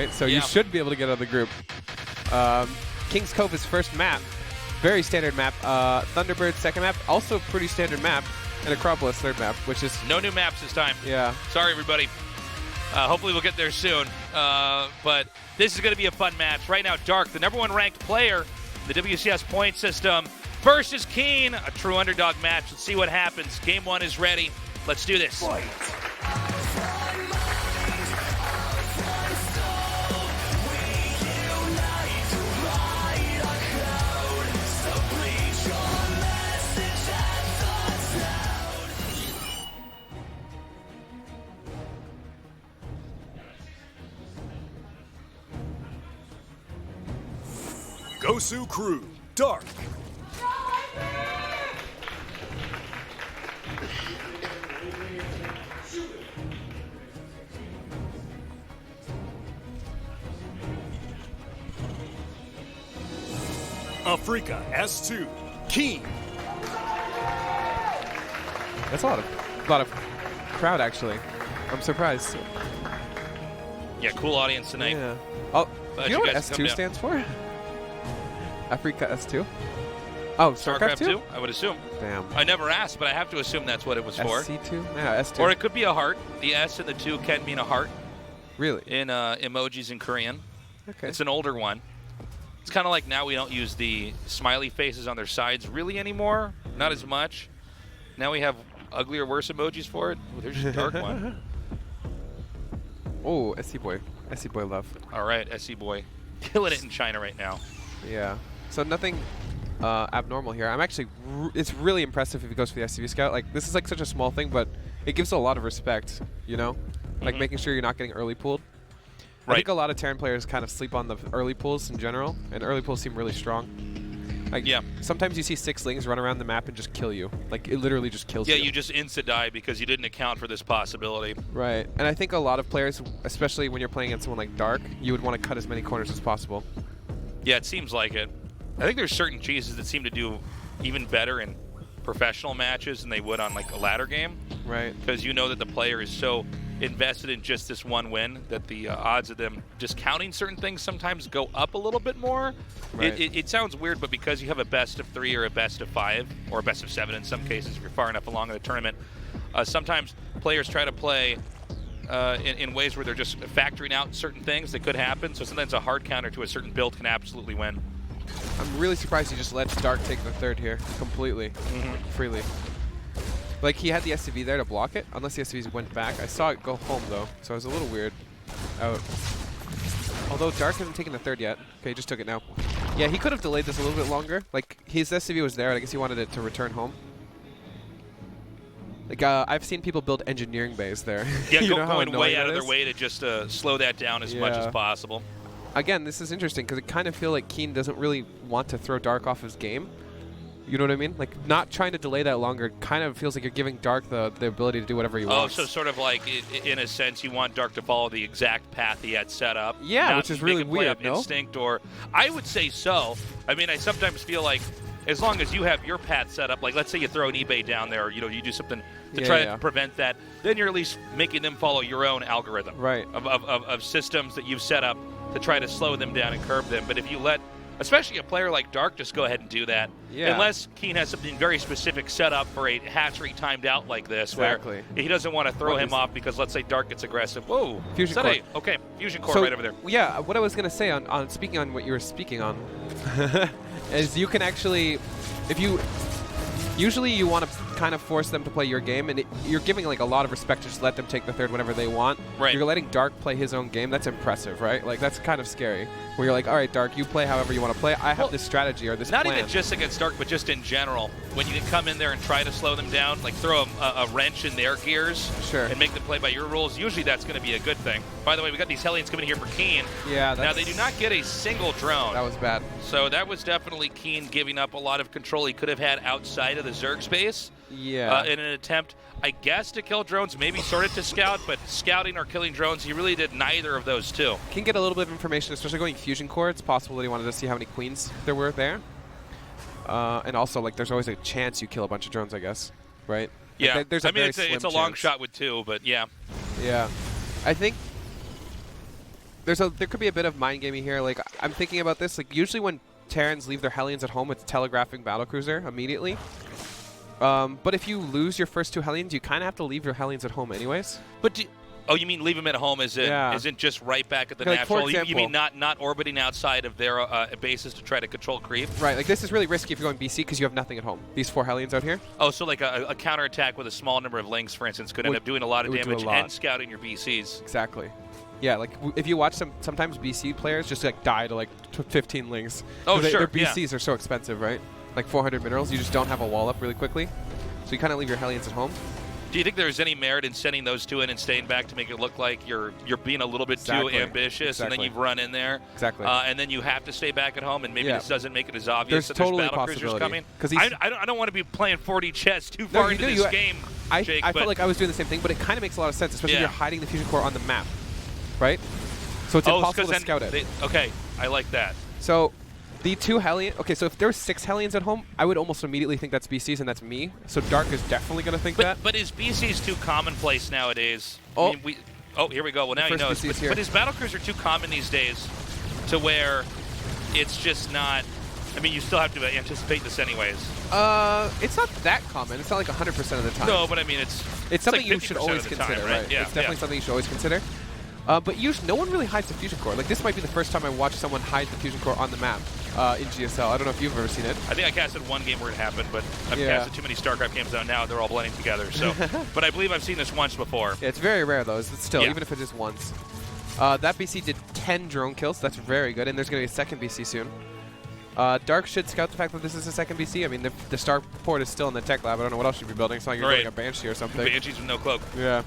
right? So you should be able to get out of the group. King's Cove is first map. Very standard map. Thunderbird second map, also pretty standard map. And Acropolis third map, which is... No new maps this time. Yeah. Sorry, everybody. Hopefully we'll get there soon. But this is going to be a fun match. Right now, Dark, the #1 ranked player, the WCS point system, versus KeeN, a true underdog match. Let's see what happens. Game 1 is ready. Let's do this. Fight. Gosu Crew, Dark. Africa S2, KeeN. That's a lot of crowd, actually. I'm surprised. Yeah, cool audience tonight. Yeah. Oh, Glad do you know what guys come S2 down. stands for? Africa S2? Oh, Starcraft 2? I would assume. Damn. I never asked, but I have to assume that's what it was for. SC2? Yeah, S2. Or it could be a heart. The S and the 2 can mean a heart Really? in emojis in Korean. Okay. It's an older one. It's kind of like now we don't use the smiley faces on their sides really anymore. Not as much. Now we have ugly or worse emojis for it. Oh, there's a dark one. Oh, SC Boy. SC Boy love. All right, SC Boy. Killing it in China right now. Yeah. So nothing abnormal here. I'm actually, it's really impressive if he goes for the SCV Scout. Like, this is like such a small thing, but it gives a lot of respect, you know? Like making sure you're not getting early pulled. I think a lot of Terran players kind of sleep on the early pulls in general, and early pulls seem really strong. Like, sometimes you see 6 run around the map and just kill you. Like, it literally just kills you. Yeah, you just insta-die because you didn't account for this possibility. Right. And I think a lot of players, especially when you're playing against someone like Dark, you would want to cut as many corners as possible. Yeah, it seems like it. I think there's certain cheeses that seem to do even better in professional matches than they would on, like, a ladder game. Right. Because you know that the player is so invested in just this one win that the odds of them discounting certain things sometimes go up a little bit more. Right. It sounds weird, but because you have a best of 3 or a best of 5 or a best of 7 in some cases if you're far enough along in the tournament, sometimes players try to play in ways where they're just factoring out certain things that could happen. So sometimes a hard counter to a certain build can absolutely win. I'm really surprised he just let Dark take the third here completely, freely. Like, he had the SCV there to block it, unless the SCVs went back. I saw it go home, though, so it was a little weird out. Although Dark hasn't taken the third yet. Okay, he just took it now. Yeah, he could have delayed this a little bit longer. Like, his SCV was there, and I guess he wanted it to return home. Like, I've seen people build engineering bays there. Yeah, you know going way out of their is? way to just slow that down as much as possible. Again, this is interesting, because it kind of feel like KeeN doesn't really want to throw Dark off his game. You know what I mean? Like, not trying to delay that longer kind of feels like you're giving Dark the ability to do whatever he wants. Oh, so sort of like, in a sense, you want Dark to follow the exact path he had set up. Yeah, which is really weird, no? Instinct, or I would say so. I mean, I sometimes feel like as long as you have your path set up, like let's say you throw an eBay down there, or you do something to try to prevent that, then you're at least making them follow your own algorithm of systems that you've set up to try to slow them down and curb them. But if you let especially a player like Dark just go ahead and do that. Yeah. Unless KeeN has something very specific set up for a hatchery timed out like this, where he doesn't want to throw him off because let's say Dark gets aggressive. Whoa, Fusion Core. Okay, Fusion Core right over there. Yeah, what I was going to say on speaking on what you were speaking on is you can actually, if you, usually you want to kind of force them to play your game, and you're giving like a lot of respect to just let them take the third whenever they want. Right. You're letting Dark play his own game. That's impressive, right? Like, that's kind of scary. Where you're like, all right, Dark, you play however you want to play. I have this strategy or this plan. Not even just against Dark, but just in general. When you can come in there and try to slow them down, like throw a wrench in their gears and make them play by your rules, usually that's going to be a good thing. By the way, we got these Hellions coming in here for KeeN. Yeah. Now, they do not get a single drone. That was bad. So that was definitely KeeN giving up a lot of control he could have had outside of the Zerg space. Yeah. In an attempt, I guess, to kill drones, maybe sort of to scout, but scouting or killing drones, he really did neither of those two. Can get a little bit of information, especially going Fusion Core. It's possible that he wanted to see how many queens there were there. And also, like, there's always a chance you kill a bunch of drones, I guess, right? Yeah. Like, there's a it's a long shot with 2, but yeah. Yeah. I think there could be a bit of mind gaming here. Like, I'm thinking about this. Like, usually when Terrans leave their Hellions at home, it's telegraphing Battlecruiser immediately. But if you lose your first 2 Hellions, you kind of have to leave your Hellions at home anyways. But oh, you mean leave them at home isn't just right back at the like, natural? for example, you mean not orbiting outside of their bases to try to control creep? Right, like this is really risky if you're going BC because you have nothing at home. These 4 Hellions out here. Oh, so like a counterattack with a small number of links, for instance, could end up doing a lot of damage and scouting your BCs. Exactly. Yeah, like if you watch sometimes BC players just like die to like 15 links. Oh, sure. Their BCs are so expensive, right? Like 400 minerals, you just don't have a wall up really quickly. So you kind of leave your Hellions at home. Do you think there's any merit in sending those 2 in and staying back to make it look like you're being a little bit too ambitious, and then you've run in there, and then you have to stay back at home, and maybe this doesn't make it as obvious that totally there's battlecruisers coming? Because I don't want to be playing 4D chess too far into this game, Jake. I felt like I was doing the same thing, but it kind of makes a lot of sense, especially if you're hiding the fusion core on the map, right? So it's impossible to scout it. Okay, I like that. So the 2 Hellions, okay, so if there were 6 Hellions at home, I would almost immediately think that's BCs, and that's me. So Dark is definitely going to think that. But is BCs too commonplace nowadays? Oh, I mean, here we go. Well, now you know. But is Battlecruiser too common these days to where it's just not... I mean, you still have to anticipate this anyways. It's not that common. It's not like 100% of the time. No, but I mean, it's something like you should always consider, time, right? Yeah, it's definitely something you should always consider. But no one really hides the fusion core. Like, this might be the first time I watched someone hide the fusion core on the map in GSL. I don't know if you've ever seen it. I think I casted one game where it happened, but I've casted too many Starcraft games out now. They're all blending together. So, but I believe I've seen this once before. Yeah, it's very rare though. Still, even if it's just once. That BC did 10 drone kills. That's very good, and there's going to be a second BC soon. Dark should scout the fact that this is a second BC. I mean, the starport is still in the tech lab. I don't know what else you'd be building. It's not like you're building a Banshee or something. Banshees with no cloak. Yeah.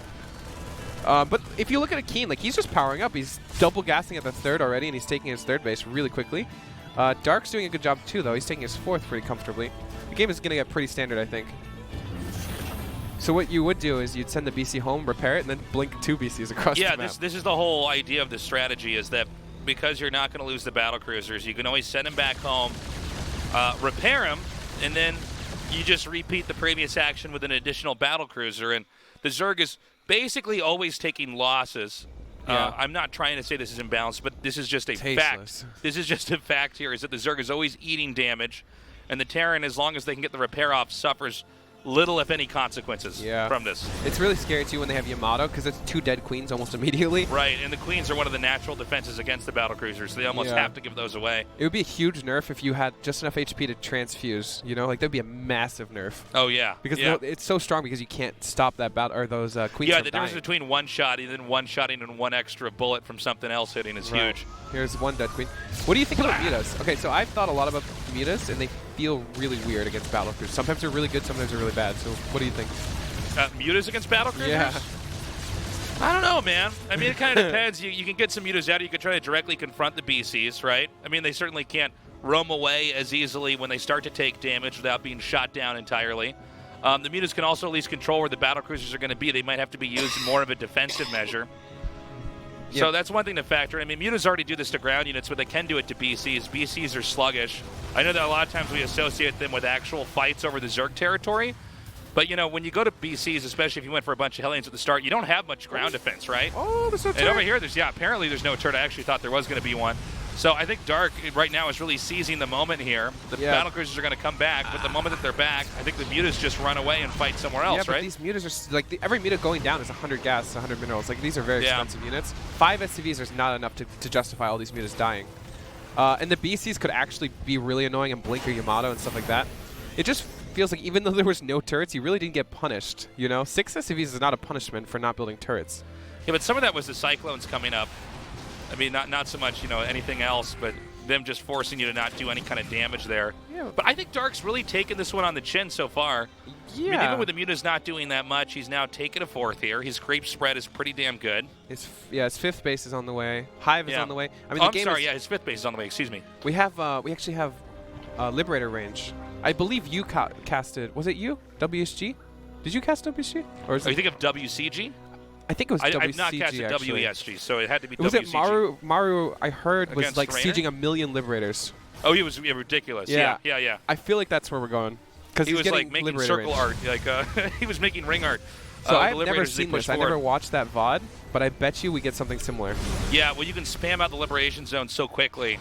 But if you look at a KeeN, like, he's just powering up. He's double gassing at the 3rd already, and he's taking his 3rd base really quickly. Dark's doing a good job too, though. He's taking his 4th pretty comfortably. The game is going to get pretty standard, I think. So what you would do is you'd send the BC home, repair it, and then blink 2 BCs across the map. Yeah, this is the whole idea of the strategy, is that because you're not going to lose the battlecruisers, you can always send them back home, repair them, and then you just repeat the previous action with an additional battlecruiser. And the Zerg is basically always taking losses. I'm not trying to say this is imbalanced, but this is just a fact. This is just a fact here, is that the Zerg is always eating damage, and the Terran, as long as they can get the repair off, suffers little, if any, consequences from this. It's really scary, too, when they have Yamato, because it's 2 dead queens almost immediately. Right, and the queens are one of the natural defenses against the battlecruisers, so they almost have to give those away. It would be a huge nerf if you had just enough HP to transfuse, you know? Like, that would be a massive nerf. Oh, yeah. Because it's so strong because you can't stop that battle, or those queens Yeah, the difference between one-shotting and then one-shotting and one extra bullet from something else hitting is huge. Here's 1 dead queen. What do you think about mutas? Okay, so I've thought a lot about mutas, and they feel really weird against battlecruisers. Sometimes they're really good, sometimes they're really bad. So what do you think? Mutas against battlecruisers? Yeah. I don't know, man. I mean, it kind of depends. You can get some mutas out. You can try to directly confront the BCs, right? I mean, they certainly can't roam away as easily when they start to take damage without being shot down entirely. The mutas can also at least control where the battlecruisers are going to be. They might have to be used in more of a defensive measure. So that's one thing to factor in. I mean, mutas already do this to ground units, but they can do it to BCs. BCs are sluggish. I know that a lot of times we associate them with actual fights over the Zerg territory. But, you know, when you go to BCs, especially if you went for a bunch of Hellions at the start, you don't have much ground defense, right? Oh, there's no turret. And over here, apparently there's no turret. I actually thought there was going to be one. So I think Dark right now is really seizing the moment here. The battlecruisers are going to come back, but the moment that they're back, I think the mutas just run away and fight somewhere else, right? But these mutas are, like, every muta going down is 100 gas, 100 minerals. Like, these are very expensive units. 5 SCVs is not enough to justify all these mutas dying. And the BCs could actually be really annoying and blink your Yamato and stuff like that. It just feels like even though there was no turrets, you really didn't get punished, you know? 6 SCVs is not a punishment for not building turrets. Yeah, but some of that was the Cyclones coming up. I mean, not so much, you know, anything else, but them just forcing you to not do any kind of damage there. Yeah. But I think Dark's really taken this one on the chin so far. Yeah. I mean, even with the mutas not doing that much, he's now taken a 4th here. His creep spread is pretty damn good. His 5th base is on the way. Hive is on the way. I mean, his 5th base is on the way. Excuse me. We actually have Liberator range. I believe you casted. Was it you? WSG? Did you cast WSG? Or is you think of WCG? I think it was WCG. I've not casted WESG, so it had to be WCG. Was it Maru? Maru, I heard, was like Rainer? sieging 1 million Liberators. Oh, he was ridiculous. Yeah. I feel like that's where we're going. He was like making circle art. Like he was making ring art. So I've Liberators never as they seen push this. I forward. never watched that VOD, but I bet you we get something similar. Yeah, well, you can spam out the Liberation Zone so quickly.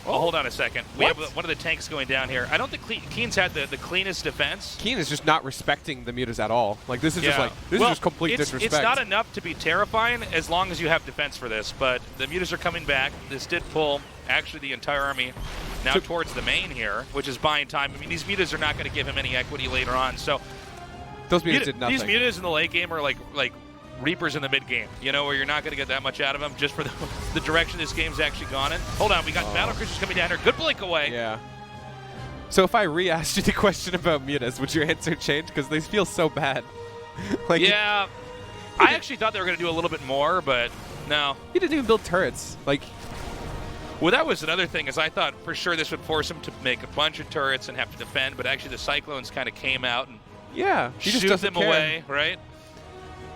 Hold on a second. We have one of the tanks going down here. I don't think KeeN's had the cleanest defense. KeeN is just not respecting the mutas at all. Like, this is just like, this is just complete disrespect. It's not enough to be terrifying as long as you have defense for this, but the mutas are coming back. This did pull, actually, the entire army now towards the main here, which is buying time. I mean, these mutas are not going to give him any equity later on, so... Those mutas did nothing. These mutas in the late game are like Reapers in the mid game, you know, where you're not going to get that much out of them just for the direction this game's actually gone in. Hold on, we got battle cruisers coming down here. Good blink away. Yeah. So if I re-asked you the question about mutas, would your answer change? Because they feel so bad. Like, yeah. I actually thought they were going to do a little bit more, but no. He didn't even build turrets. Like, well, that was another thing, is I thought for sure this would force him to make a bunch of turrets and have to defend, but actually the Cyclones kind of came out and he just shoot doesn't them care. away, right?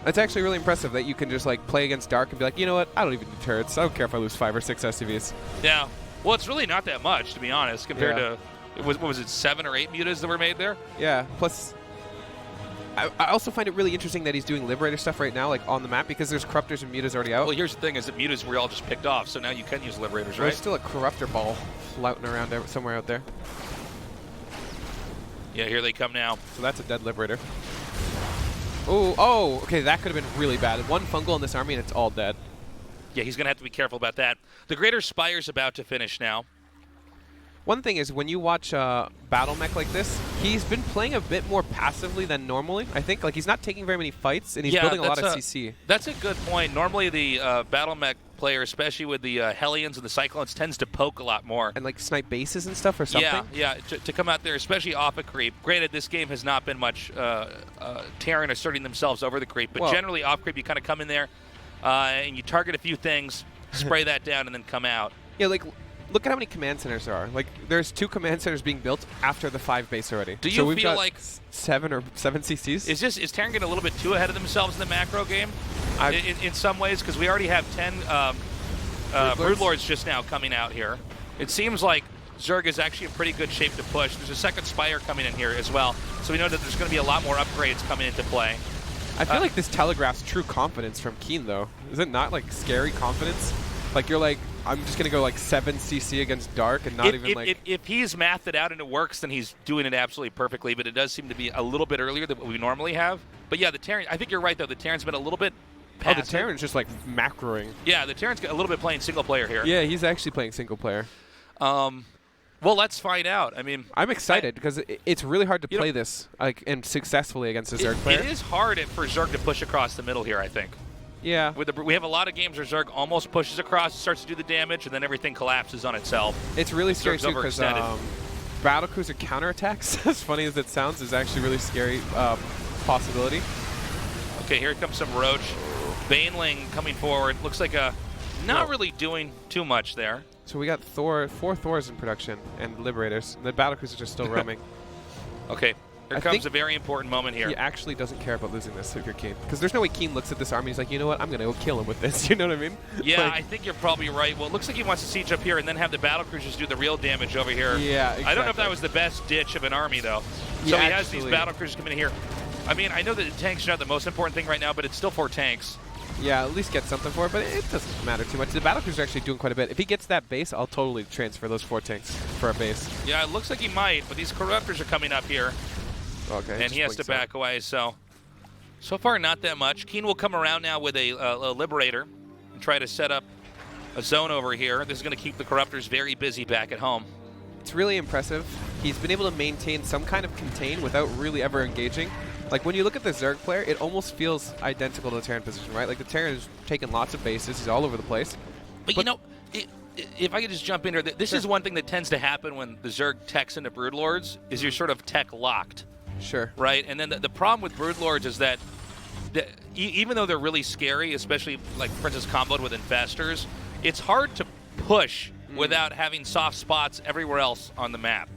It's actually really impressive that you can just like play against Dark and be like, you know what, I don't even do turrets. I don't care if I lose 5 or 6 SCVs. Yeah. Well, it's really not that much, to be honest, compared to, what was it, 7 or 8 mutas that were made there? Yeah, plus, I also find it really interesting that he's doing Liberator stuff right now, like on the map, because there's Corruptors and mutas already out. Well, here's the thing, is that mutas were all just picked off, so now you can use Liberators, right? There's still a Corruptor ball flouting around somewhere out there. Yeah, here they come now. So that's a dead Liberator. Oh, okay, that could have been really bad. One fungal in this army and it's all dead. Yeah, he's going to have to be careful about that. The Greater Spire's about to finish now. One thing is, when you watch Battle Mech like this, he's been playing a bit more passively than normally. I think, like, he's not taking very many fights, and he's building a lot of CC. That's a good point. Normally, the Battle Mech player, especially with the Hellions and the Cyclones, tends to poke a lot more. And, like, snipe bases and stuff or something? Yeah, to come out there, especially off a creep. Granted, this game has not been much Terran asserting themselves over the creep, but generally off creep, you kind of come in there, and you target a few things, spray that down, and then come out. Yeah, like... Look at how many command centers there are. Like, there's 2 command centers being built after the 5 base already. Do you feel like 7 CCs? Is Terran getting a little bit too ahead of themselves in the macro game? In some ways, because we already have 10 Broodlords just now coming out here. It seems like Zerg is actually in pretty good shape to push. There's a second Spire coming in here as well, so we know that there's going to be a lot more upgrades coming into play. I feel like this telegraphs true confidence from KeeN, though. Is it not, like, scary confidence? Like, you're like, I'm just going to go, like, 7 CC against Dark and not even, like... If he's mathed it out and it works, then he's doing it absolutely perfectly, but it does seem to be a little bit earlier than what we normally have. But, yeah, the Terran, I think you're right, though. The Terran's been a little bit passive. Oh, the Terran's just, like, macroing. Yeah, the Terran's a little bit playing single player here. Yeah, he's actually playing single player. Well, let's find out. I mean, I'm excited because it's really hard to play this like and successfully against a Zerg player. It is hard for Zerg to push across the middle here, I think. Yeah. We have a lot of games where Zerg almost pushes across, starts to do the damage, and then everything collapses on itself. It's really scary too because battlecruiser counterattacks, as funny as it sounds, is actually really scary possibility. Okay, here comes some Roach. Baneling coming forward. Looks like not really doing too much there. So we got 4 Thors in production and Liberators. The battlecruisers are still roaming. Okay, here comes a very important moment here. He actually doesn't care about losing this if you're KeeN. Because there's no way KeeN looks at this army and he's like, you know what, I'm going to go kill him with this. You know what I mean? Yeah, like, I think you're probably right. Well, it looks like he wants to siege up here and then have the battlecruisers do the real damage over here. Yeah, exactly. I don't know if that was the best ditch of an army, though. So he has these battlecruisers coming in here. I mean, I know that the tanks are not the most important thing right now, but it's still 4 tanks. Yeah, at least get something for it, but it doesn't matter too much. The battlecruisers are actually doing quite a bit. If he gets that base, I'll totally transfer those 4 tanks for a base. Yeah, it looks like he might, but these Corruptors are coming up here. Okay. And he has to back away, so far not that much. KeeN will come around now with a Liberator and try to set up a zone over here. This is going to keep the Corruptors very busy back at home. It's really impressive. He's been able to maintain some kind of contain without really ever engaging. Like, when you look at the Zerg player, it almost feels identical to the Terran position, right? Like, the Terran is taking lots of bases. He's all over the place. But you know, if I could just jump in here, this is one thing that tends to happen when the Zerg techs into Broodlords, is you're sort of tech locked. Sure. Right? And then the problem with Broodlords is that even though they're really scary, especially, like, for instance, comboed with Infestors, it's hard to push without having soft spots everywhere else on the map.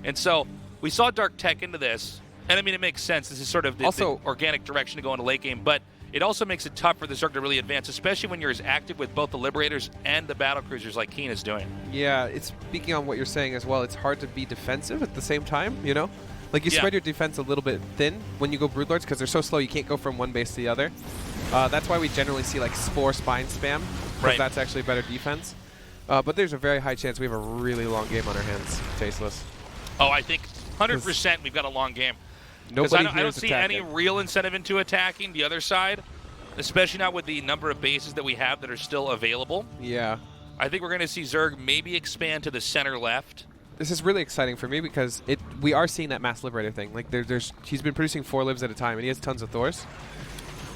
And so we saw Dark tech into this. And I mean, it makes sense. This is sort of the organic direction to go into late game, but it also makes it tough for the Zerg to really advance, especially when you're as active with both the Liberators and the battlecruisers like KeeN is doing. Yeah, it's speaking on what you're saying as well. It's hard to be defensive at the same time, you know? Like, you spread your defense a little bit thin when you go Broodlords because they're so slow you can't go from one base to the other. That's why we generally see, like, Spore Spine spam, because that's actually better defense. But there's a very high chance we have a really long game on our hands, Tasteless. Oh, I think 100% we've got a long game. Nobody I don't see any real incentive into attacking the other side, especially not with the number of bases that we have that are still available. Yeah. I think we're going to see Zerg maybe expand to the center left. This is really exciting for me because we are seeing that Mass Liberator thing. Like, he's been producing 4 libs at a time, and he has tons of Thors.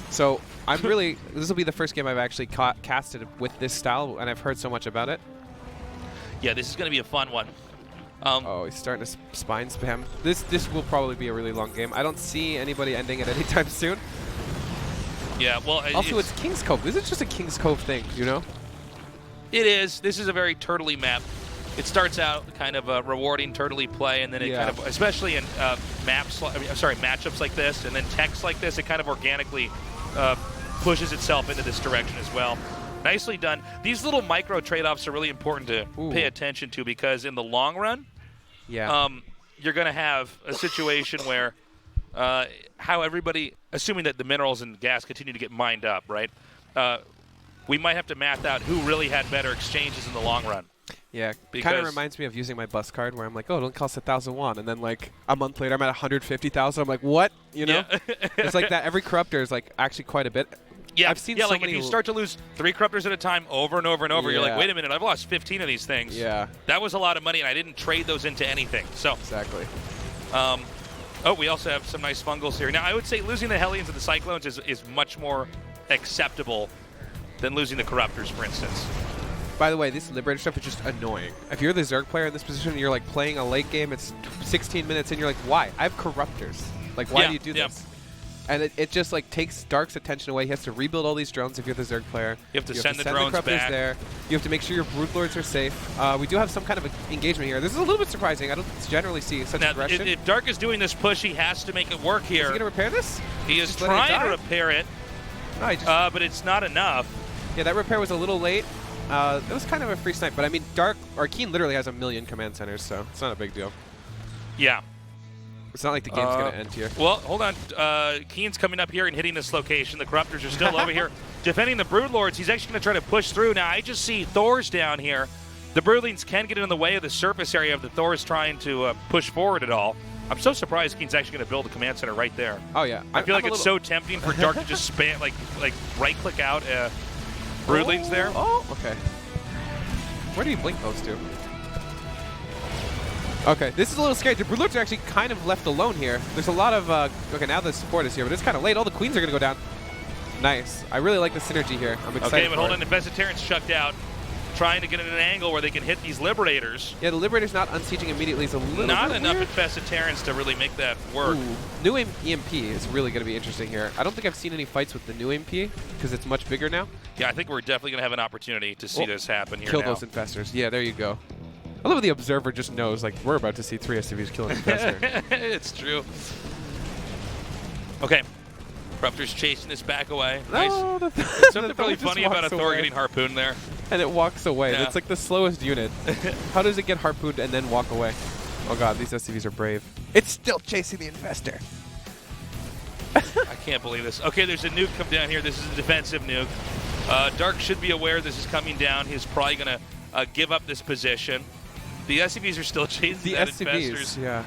So I'm really, this will be the first game I've actually casted with this style, and I've heard so much about it. Yeah, this is going to be a fun one. Oh, he's starting to spine spam. This will probably be a really long game. I don't see anybody ending it anytime soon. Yeah, well, also it's King's Cove. This is just a King's Cove thing, you know? It is. This is a very turtley map. It starts out kind of a rewarding turtley play, and then it kind of, especially in matchups like this, and then techs like this, it kind of organically pushes itself into this direction as well. Nicely done. These little micro trade-offs are really important to pay attention to, because in the long run, you're going to have a situation where how everybody, assuming that the minerals and gas continue to get mined up, right? We might have to math out who really had better exchanges in the long run. Yeah, kind of reminds me of using my bus card where I'm like, oh, it'll cost 1,000 won, and then like a month later I'm at 150,000. I'm like, what? You know? Yeah. It's like that. Every corruptor is like actually quite a bit. Yeah, I've seen so like many. If you start to lose 3 corruptors at a time over and over and over, you're like, wait a minute, I've lost 15 of these things. Yeah. That was a lot of money, and I didn't trade those into anything. So exactly. Oh, we also have some nice fungals here. Now, I would say losing the Hellions and the Cyclones is much more acceptable than losing the Corruptors, for instance. By the way, this Liberator stuff is just annoying. If you're the Zerg player in this position and you're like playing a late game, it's 16 minutes in, you're like, why? I have Corruptors. Like, why do you do this? And it just like takes Dark's attention away. He has to rebuild all these drones if you're the Zerg player. You have to send the drones back. There. You have to make sure your Broodlords are safe. We do have some kind of engagement here. This is a little bit surprising. I don't generally see such aggression. If Dark is doing this push, he has to make it work here. Is he going to repair this? He is trying to repair it, but it's not enough. Yeah, that repair was a little late. It was kind of a free snipe, but I mean, KeeN literally has 1 million command centers, so it's not a big deal. Yeah. It's not like the game's going to end here. Well, hold on. KeeN's coming up here and hitting this location. The Corruptors are still over here defending the Broodlords. He's actually going to try to push through. Now, I just see Thors down here. The Broodlings can get in the way of the surface area of the Thors trying to push forward at all. I'm so surprised KeeN's actually going to build a command center right there. Oh, yeah. I feel like it's so tempting for Dark to just spam, like right-click out Broodlings there. Oh, okay. Where do you blink those to? Okay, this is a little scary. The Broodlords are actually kind of left alone here. There's a lot of... okay, now the support is here, but it's kind of late. All the Queens are going to go down. Nice. I really like the synergy here. I'm excited. Okay, but hold on. Infested Terrans chucked out, trying to get in an angle where they can hit these Liberators. Yeah, the Liberator's not unsieging immediately. It's a little not bit enough weird. Infested Terrans to really make that work. Ooh. New EMP is really going to be interesting here. I don't think I've seen any fights with the new EMP because it's much bigger now. Yeah, I think we're definitely going to have an opportunity to see this happen here Kill now. those Infestors. Yeah, there you go. I love how the Observer just knows, like, we're about to see 3 SCVs kill an Infestor. It's true. Okay. Corruptor's chasing this back away. No, nice. Something really funny about a Thor getting harpooned there. And it walks away. Yeah. It's like the slowest unit. How does it get harpooned and then walk away? Oh god, these SCVs are brave. It's still chasing the Infestor. I can't believe this. Okay, there's a nuke come down here. This is a defensive nuke. Dark should be aware this is coming down. He's probably going to give up this position. The SCVs are still chasing the SCVs, Infestors. Yeah.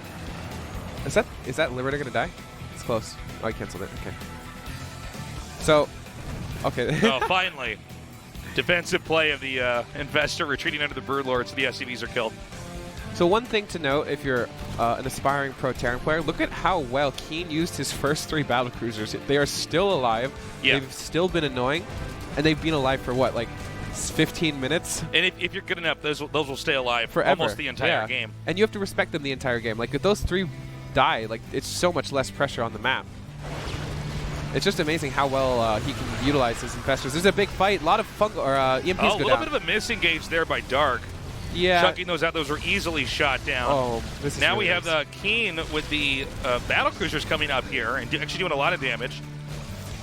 Is that Liberator going to die? It's close. Oh, I canceled it. Okay. So, okay. Oh, finally. Defensive play of the Infestor retreating under the Broodlord, so the SCVs are killed. So one thing to note, if you're an aspiring pro Terran player, look at how well KeeN used his first 3 battle cruisers. They are still alive. Yeah. They've still been annoying, and they've been alive for what, like 15 minutes? And if you're good enough, those will stay alive forever. Almost the entire game. And you have to respect them the entire game. Like if those 3 die, like it's so much less pressure on the map. It's just amazing how well he can utilize his Infestors. There's a big fight. A lot of EMPs go down. A little bit of a misengage there by Dark. Yeah. Chucking those out. Those were easily shot down. Oh, this is now really we have the KeeN with the battle cruisers coming up here and actually doing a lot of damage.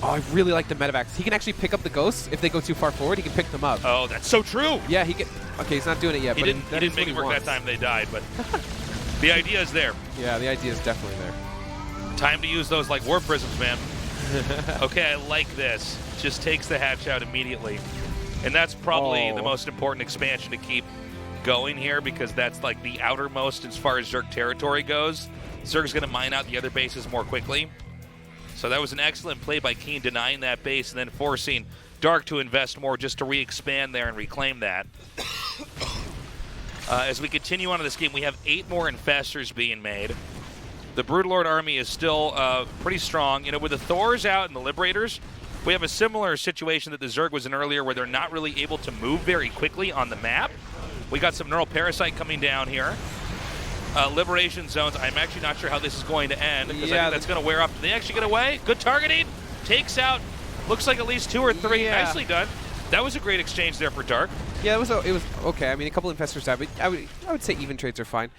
Oh, I really like the medevacs. He can actually pick up the ghosts if they go too far forward. He can pick them up. Oh, that's so true. Yeah, he can. Okay, he's not doing it yet. He but didn't make it work that time. They died, but The idea is there. Yeah, the idea is definitely there. Time to use those like war prisms, man. Okay, I like this. Just takes the hatch out immediately. And that's probably the most important expansion to keep going here, because that's like the outermost as far as Zerg territory goes. Zerg's going to mine out the other bases more quickly. So that was an excellent play by KeeN, denying that base and then forcing Dark to invest more just to re-expand there and reclaim that. As we continue on to this game, we have 8 more Infestors being made. The Broodlord army is still pretty strong. You know, with the Thors out and the Liberators, we have a similar situation that the Zerg was in earlier, where they're not really able to move very quickly on the map. We got some Neural Parasite coming down here. Liberation zones, I'm actually not sure how this is going to end, because I think that's going to wear off. Did they actually get away? Good targeting. Takes out, looks like at least 2 or 3. Yeah. Nicely done. That was a great exchange there for Dark. Yeah, it was okay. I mean, a couple Infestors died, but I would say even trades are fine.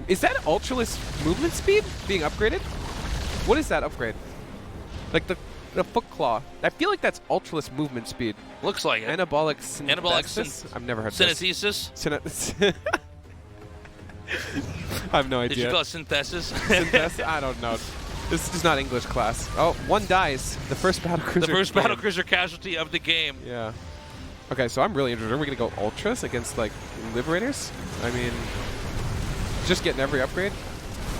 Is that Ultraless movement speed being upgraded? What is that upgrade? Like the Foot Claw. I feel like that's Ultraless movement speed. Looks like it. Anabolic synthesis? I've never heard Synesthesis? I have no idea. Did you call it synthesis? Synthesis? I don't know. This is not English class. Oh, 1 dies. The first battlecruiser. The first battlecruiser casualty of the game. Yeah. Okay, so I'm really interested. Are we going to go Ultras against, like, Liberators? I mean, just getting every upgrade?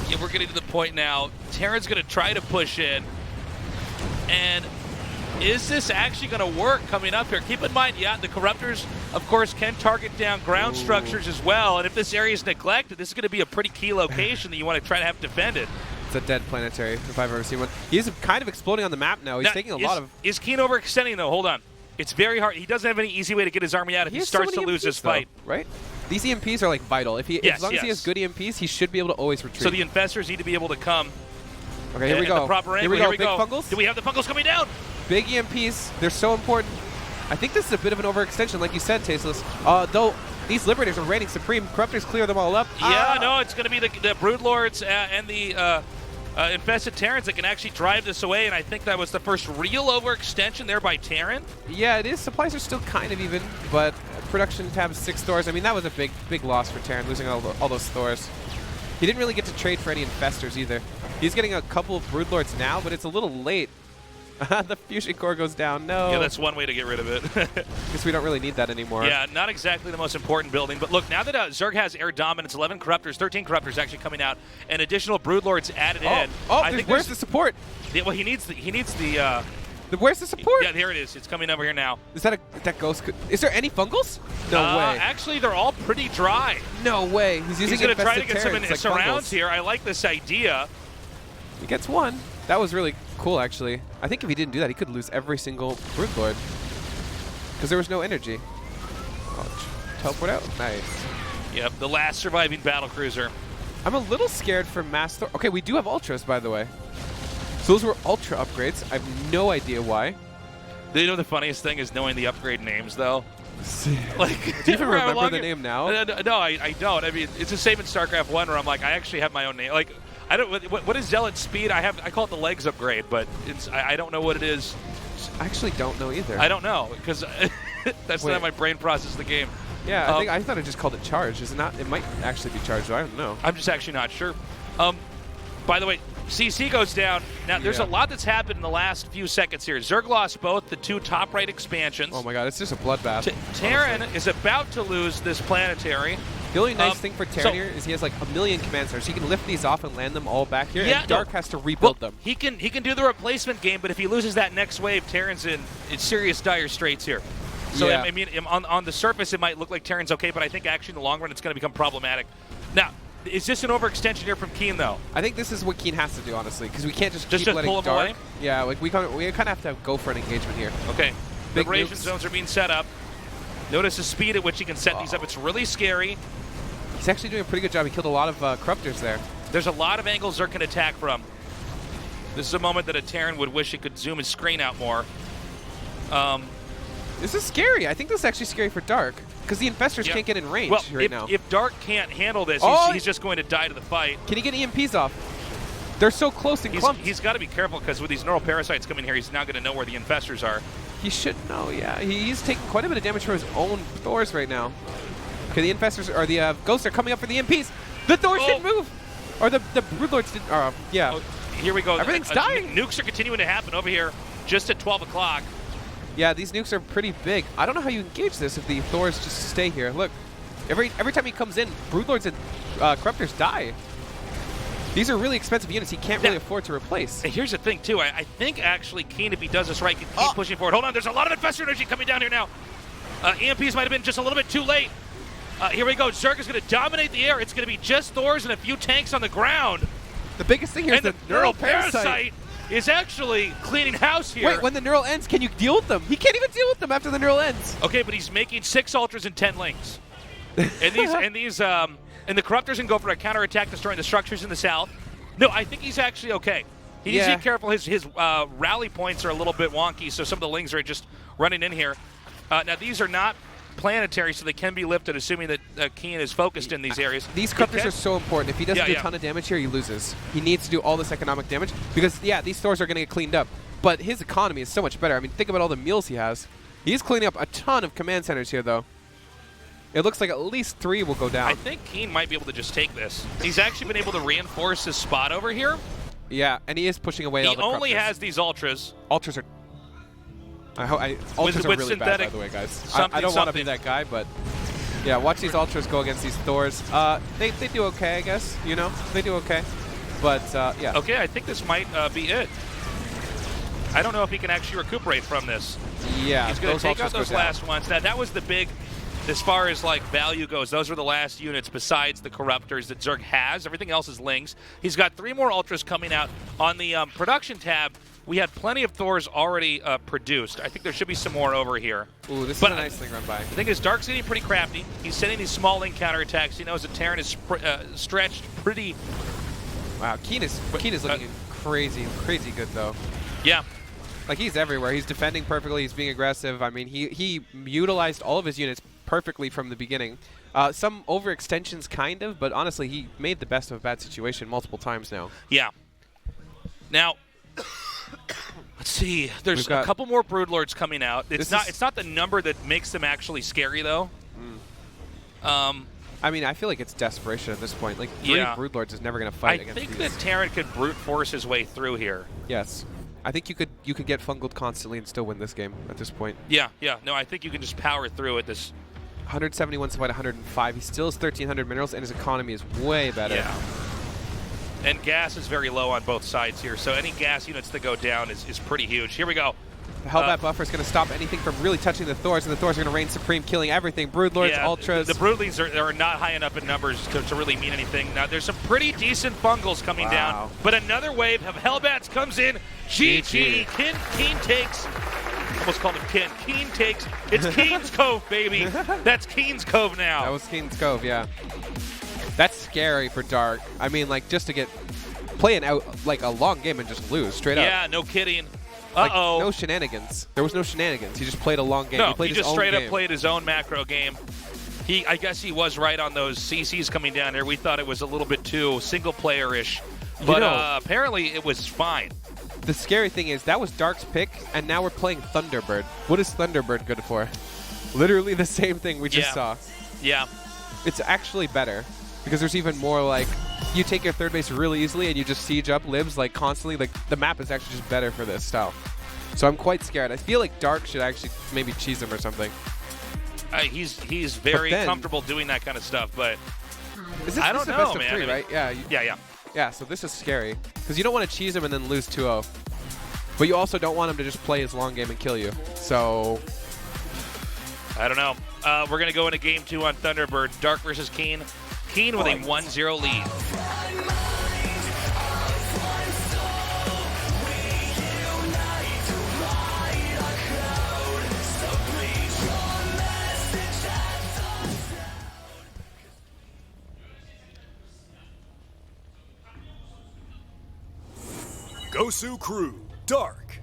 Yeah, we're getting to the point now. Terran's going to try to push in. And is this actually going to work coming up here? Keep in mind, yeah, the Corruptors, of course, can target down ground structures as well. And if this area is neglected, this is going to be a pretty key location that you want to try to have defended. It's a dead planetary, if I've ever seen one. He's kind of exploding on the map now. He's taking a lot of... Is KeeN overextending, though? Hold on. It's very hard. He doesn't have any easy way to get his army out if he starts to lose his fight. Right? These EMPs are, like, vital. As long as he has good EMPs, he should be able to always retreat. So the Infestors need to be able to come. Okay, here we go. The proper here we go. Big Fungals. Do we have the Fungals coming down? Big EMPs. They're so important. I think this is a bit of an overextension, like you said, Tasteless. Though these Liberators are reigning supreme. Corruptors clear them all up. Yeah, no, it's going to be the Broodlords and the Infested Terrans that can actually drive this away, and I think that was the first real overextension there by Terran. Yeah, it is. Supplies are still kind of even, but production tabs 6 Thors. I mean, that was a big loss for Terran, losing all those Thors. He didn't really get to trade for any Infestors either. He's getting a couple of Broodlords now, but it's a little late. The fusion core goes down. No. Yeah, that's one way to get rid of it. Guess we don't really need that anymore. Yeah, not exactly the most important building. But look, now that Zerg has air dominance, 11 Corruptors, 13 Corruptors actually coming out, and additional Broodlords added in. Oh, I think where's the support? Yeah, well, he needs the where's the support? Yeah, here it is. It's coming over here now. Is that that ghost? Is there any Fungals? No way. Actually, they're all pretty dry. No way. He's going to try to get some surrounds here. I like this idea. He gets one. That was really cool, actually. I think if he didn't do that, he could lose every single Broodlord. Because there was no energy. Oh, teleport out. Nice. Yep, the last surviving battlecruiser. I'm a little scared for Mass Thor. Okay, we do have Ultras, by the way. So those were Ultra upgrades. I have no idea why. Do you know the funniest thing is knowing the upgrade names, though? Like, do you even remember the name now? No, I don't. I mean, it's the same in StarCraft 1 where I'm like, I actually have my own name. Like, I don't. What is Zealot speed? I call it the legs upgrade, but I don't know what it is. I actually don't know either. I don't know because that's not how my brain processes the game. Yeah, I thought I just called it charge. Is it not? It might actually be charged. I don't know. I'm just actually not sure. By the way, CC goes down. Now, there's a lot that's happened in the last few seconds here. Zerg lost both the 2 top right expansions. Oh my god, it's just a bloodbath. Terran is about to lose this planetary. The only nice thing for Terran here is he has like a million command centers. He can lift these off and land them all back here, and Dark has to rebuild them. He can do the replacement game, but if he loses that next wave, Terran's in serious dire straits here. So, I mean, on the surface, it might look like Terran's okay, but I think actually in the long run, it's going to become problematic. Now, is this an overextension here from KeeN, though? I think this is what KeeN has to do, honestly, because we can't just keep letting pull him Dark. Away? Yeah, like we kind of have to go for an engagement here. Okay. Liberation zones are being set up. Notice the speed at which he can set these up. It's really scary. He's actually doing a pretty good job. He killed a lot of Corruptors there. There's a lot of angles Zerg can attack from. This is a moment that a Terran would wish he could zoom his screen out more. This is scary. I think this is actually scary for Dark. Because the Infestors can't get in range now. If Dark can't handle this, he's just going to die to the fight. Can he get EMPs off? They're so close and clumped. He's got to be careful because with these Neural Parasites coming here, he's not going to know where the Infestors are. He should know, yeah. He's taking quite a bit of damage from his own Thors right now. Okay, the Infestors, or the Ghosts are coming up for the EMPs. The Thors didn't move. Or the Broodlords didn't. Yeah. Oh, here we go. Everything's dying. Nukes are continuing to happen over here just at 12 o'clock. Yeah, these nukes are pretty big. I don't know how you engage this if the Thors just stay here. Look, every time he comes in, Broodlords and Corruptors die. These are really expensive units he can't really afford to replace. And here's the thing, too. I think, actually, KeeN, if he does this right, can keep pushing forward. Hold on, there's a lot of Infestor energy coming down here now. EMPs might have been just a little bit too late. Here we go. Zerg is going to dominate the air. It's going to be just Thors and a few tanks on the ground. The biggest thing here is the Neural Parasite is actually cleaning house here. Wait, when the Neural ends, can you deal with them? He can't even deal with them after the Neural ends. Okay, but he's making 6 Ultras and 10 Lings. And the Corruptors can go for a counterattack, destroying the structures in the south. No, I think he's actually okay. He needs to be careful. His rally points are a little bit wonky, so some of the Lings are just running in here. Now, these are not planetary, so they can be lifted, assuming that KeeN is focused in these areas. These Corruptors are so important. If he doesn't do a ton of damage here, he loses. He needs to do all this economic damage because, yeah, these Thors are going to get cleaned up. But his economy is so much better. I mean, think about all the meals he has. He's cleaning up a ton of command centers here, though. It looks like at least 3 will go down. I think KeeN might be able to just take this. He's actually been able to reinforce his spot over here. Yeah, and he is pushing away all the Corruptors. He only has these Ultras. Ultras are... Ultras are really bad, by the way, guys. I don't want to be that guy, but... Yeah, watch these Ultras go against these Thors. They do okay, I guess. You know? They do okay. But, yeah. Okay, I think this might be it. I don't know if he can actually recuperate from this. Yeah, he's going to take out those last ones. Now, that was the big... As far as like value goes, those are the last units besides the Corruptors that Zerg has. Everything else is Lings. He's got 3 more Ultras coming out. On the production tab, we had plenty of Thors already produced. I think there should be some more over here. Ooh, this is a nice thing run by. The thing is, Dark's getting pretty crafty. He's sending these small Ling counterattacks. He knows that Terran is stretched pretty... Wow, KeeN is looking crazy good, though. Yeah. Like, he's everywhere. He's defending perfectly. He's being aggressive. I mean, he utilized all of his units perfectly from the beginning. Some overextensions, kind of, but honestly, he made the best of a bad situation multiple times now. Yeah. Now, let's see. There's a couple more Broodlords coming out. It's not the number that makes them actually scary, though. I mean, I feel like it's desperation at this point. Like, 3 Broodlords is never going to fight against these. I think that Terran could brute force his way through here. Yes. I think you could get fungled constantly and still win this game at this point. Yeah. No, I think you can just power through at this. 171 to fight 105. He still has 1,300 minerals, and his economy is way better. Yeah. And gas is very low on both sides here, so any gas units that go down is pretty huge. Here we go. The Hellbat buffer is going to stop anything from really touching the Thors, and the Thors are going to reign supreme, killing everything. Broodlords, Ultras. The Broodlings are not high enough in numbers to really mean anything. Now, there's some pretty decent fungals coming down, but another wave of Hellbats comes in. GG. KeeN takes... Almost called him Ken. KeeN takes... It's KeeN's Cove, baby. That's KeeN's Cove now. That was KeeN's Cove, yeah. That's scary for Dark. I mean, like, just to play like a long game and just lose straight up. Yeah, no kidding. Like, no shenanigans. There was no shenanigans. He just played a long game. No, he just straight up played his own macro game. I guess he was right on those CCs coming down here. We thought it was a little bit too single-player-ish, but apparently it was fine. The scary thing is that was Dark's pick, and now we're playing Thunderbird. What is Thunderbird good for? Literally the same thing we just saw. Yeah. It's actually better because there's even more like you take your third base really easily and you just siege up libs like constantly. Like the map is actually just better for this style. So I'm quite scared. I feel like Dark should actually maybe cheese him or something. He's very comfortable doing that kind of stuff, but I don't know, best of man. 3, right? Yeah. Yeah, so this is scary because you don't want to cheese him and then lose 2-0. But you also don't want him to just play his long game and kill you. So I don't know. We're going to go into game 2 on Thunderbird. Dark versus KeeN. KeeN with a 1-0 lead. Gosu Crew, Dark.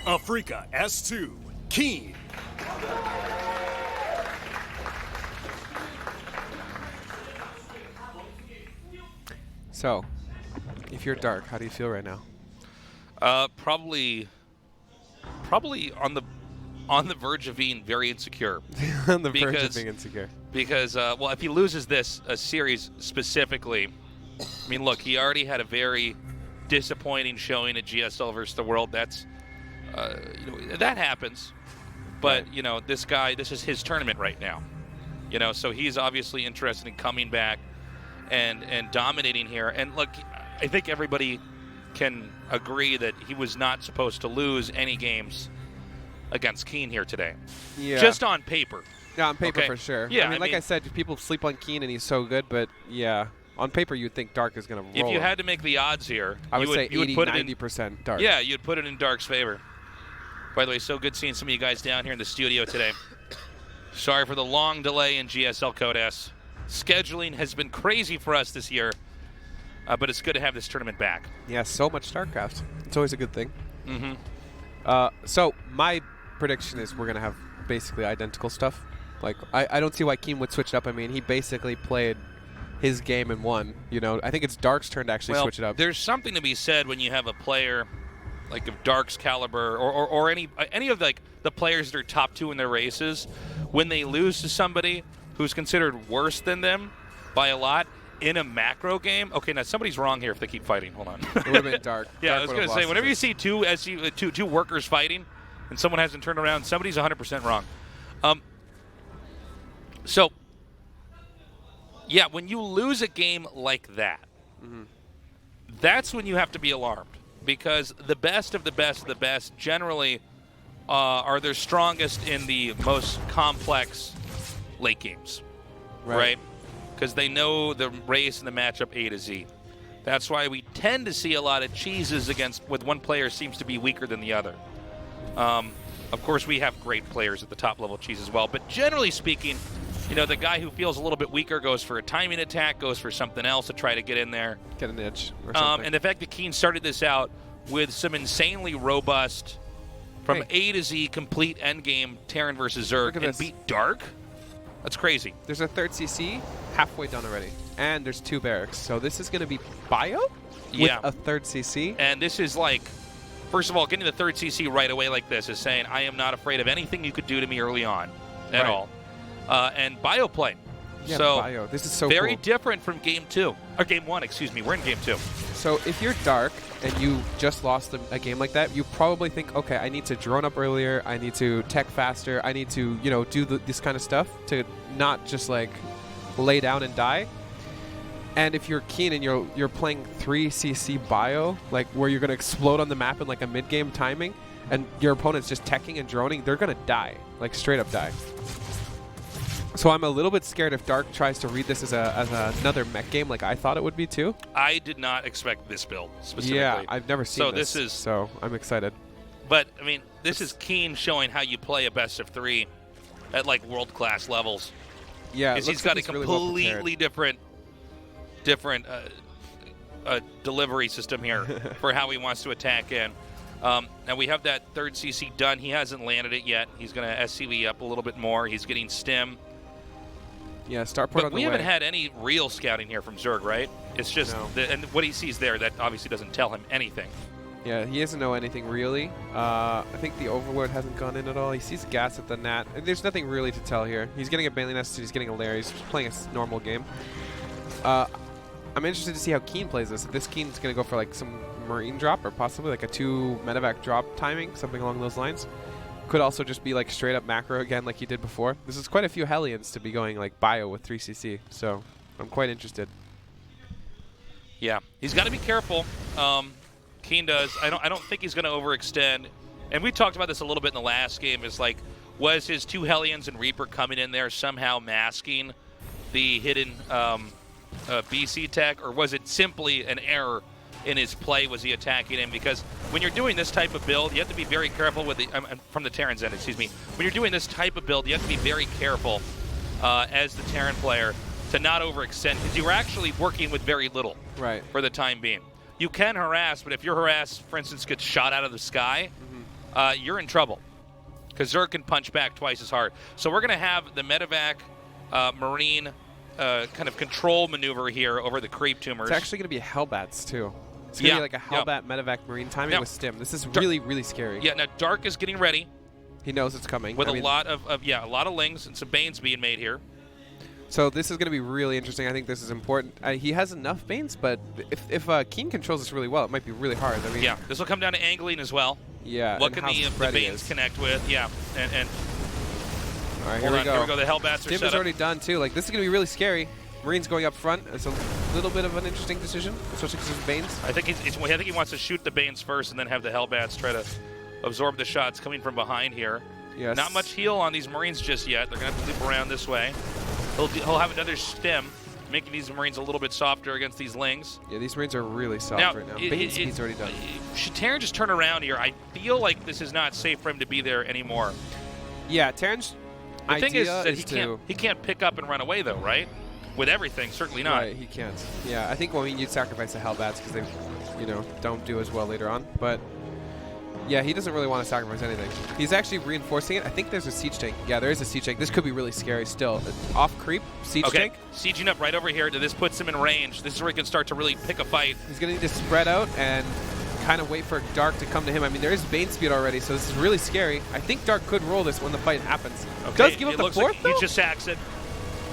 Africa S2, KeeN. So, if you're Dark, how do you feel right now? Probably on the verge of being very insecure. On the verge of being insecure. Because, well, if he loses this series specifically, I mean, look, he already had a very disappointing showing at GSL versus the World. That's, that happens. But, Right. This guy, this is his tournament right now. So he's obviously interested in coming back and dominating here. And, look, I think everybody can agree that he was not supposed to lose any games against KeeN here today. Yeah. Just on paper. Yeah, on paper Okay. for sure. Yeah, I mean, like I said, people sleep on KeeN and he's so good, but yeah, on paper you'd think Dark is going to roll If you him. had to make the odds here, I would say you would 80, put it in 90% Dark. Yeah, you'd put it in Dark's favor. By the way, so good seeing some of you guys down here in the studio today. Sorry for the long delay in GSL Code S. Scheduling has been crazy for us this year, but it's good to have this tournament back. Yeah, so much Starcraft. It's always a good thing. Mm-hmm. So my prediction is we're going to have basically identical stuff. Like, I don't see why KeeN would switch it up. I mean, he basically played his game and won. I think it's Dark's turn to actually switch it up. There's something to be said when you have a player like of Dark's caliber or any of the players that are top 2 in their races, when they lose to somebody who's considered worse than them by a lot in a macro game. Okay, now somebody's wrong here if they keep fighting. Hold on. It would have been Dark. Yeah, Dark I was would going have to say, lost whenever it. you see two workers fighting and someone hasn't turned around, somebody's 100% wrong. So, yeah, when you lose a game like that, that's when you have to be alarmed, because the best of the best of the best generally are their strongest in the most complex late games, right? Because they know the race and the matchup A to Z. That's why we tend to see a lot of cheeses with one player seems to be weaker than the other. Of course, we have great players at the top level cheese as well, but generally speaking, the guy who feels a little bit weaker goes for a timing attack, goes for something else to try to get in there. Get an itch or something. And the fact that KeeN started this out with some insanely robust, from A to Z, complete endgame Terran versus Zerg and beat Dark, that's crazy. There's a third CC halfway done already, and there's 2 barracks. So this is going to be Bio with a third CC. And this is like, first of all, getting the third CC right away like this is saying, I am not afraid of anything you could do to me early on at all. And Bio play. Yeah, so Bio. This is so very cool. different from game 2. Or game 1, excuse me. We're in game 2. So if you're Dark and you just lost a game like that, you probably think, okay, I need to drone up earlier, I need to tech faster, I need to, do this kind of stuff to not just like lay down and die. And if you're KeeN and you're playing 3 CC Bio, like where you're going to explode on the map in like a mid-game timing, and your opponent's just teching and droning, they're going to die, like straight up die. So I'm a little bit scared if Dark tries to read this as another mech game like I thought it would be too. I did not expect this build specifically. Yeah, I've never seen this. So I'm excited. But, I mean, this is KeeN showing how you play a best of 3 at, like, world-class levels. Yeah, because he's got a completely different delivery system here for how he wants to attack in. Now we have that third CC done. He hasn't landed it yet. He's going to SCV up a little bit more. He's getting stim. Yeah, starport But on the we way. haven't had any real scouting here from Zerg, right? It's just, and what he sees there, that obviously doesn't tell him anything. Yeah, he doesn't know anything really. I think the Overlord hasn't gone in at all. He sees gas at the Nat. And there's nothing really to tell here. He's getting a Bailey Nest, he's getting a Lair. He's playing a normal game. I'm interested to see how KeeN plays this. If this KeeN's going to go for like some Marine drop or possibly like a 2 medevac drop timing, something along those lines. Could also just be like straight up macro again like he did before. This is quite a few Hellions to be going like Bio with 3CC, so I'm quite interested. Yeah, he's got to be careful. KeeN does. I don't think he's going to overextend. And we talked about this a little bit in the last game. Is like, was his 2 Hellions and Reaper coming in there somehow masking the hidden BC tech, or was it simply an error in his play? Was he attacking him? Because when you're doing this type of build, you have to be very careful with the from the Terran's end, excuse me. When you're doing this type of build, you have to be very careful as the Terran player to not overextend, because you were actually working with very little for the time being. You can harass, but if your harass, for instance, gets shot out of the sky, you're in trouble, because Zerg can punch back twice as hard. So we're going to have the medevac Marine kind of control maneuver here over the creep tumors. It's actually going to be Hellbats too. It's going to be like a Hellbat medevac Marine timing with stim. This is really, really scary. Yeah, now Dark is getting ready. He knows it's coming. With a lot of Lings and some Banes being made here. So this is going to be really interesting. I think this is important. He has enough Banes, but if KeeN controls this really well, it might be really hard. I mean, yeah, this will come down to angling as well. Yeah, what can the Banes connect with? Yeah, and all right, here we go. Here we go. The Hellbats are set up. Stim is already done too. Like this is going to be really scary. Marines going up front. It's a little bit of an interesting decision, especially because of Banes. I think he wants to shoot the Banes first and then have the Hellbats try to absorb the shots coming from behind here. Yes. Not much heal on these Marines just yet. They're going to have to loop around this way. He'll have another stim, making these Marines a little bit softer against these Lings. Yeah, these Marines are really soft right now. Bane speed's already done. Should Terran just turn around here? I feel like this is not safe for him to be there anymore. Yeah, Terran's The thing is that he can't pick up and run away, though, right? With everything, certainly not. Right, he can't. Yeah, I think, well, I mean, you'd sacrifice the Hellbats because they, don't do as well later on. But, yeah, he doesn't really want to sacrifice anything. He's actually reinforcing it. I think there's a siege tank. Yeah, there is a siege tank. This could be really scary still. Off creep, siege tank. Sieging up right over here. This puts him in range. This is where he can start to really pick a fight. He's going to need to spread out and kind of wait for Dark to come to him. I mean, there is Bane speed already, so this is really scary. I think Dark could roll this when the fight happens. Okay. Does give up the fourth, like he just sacks it.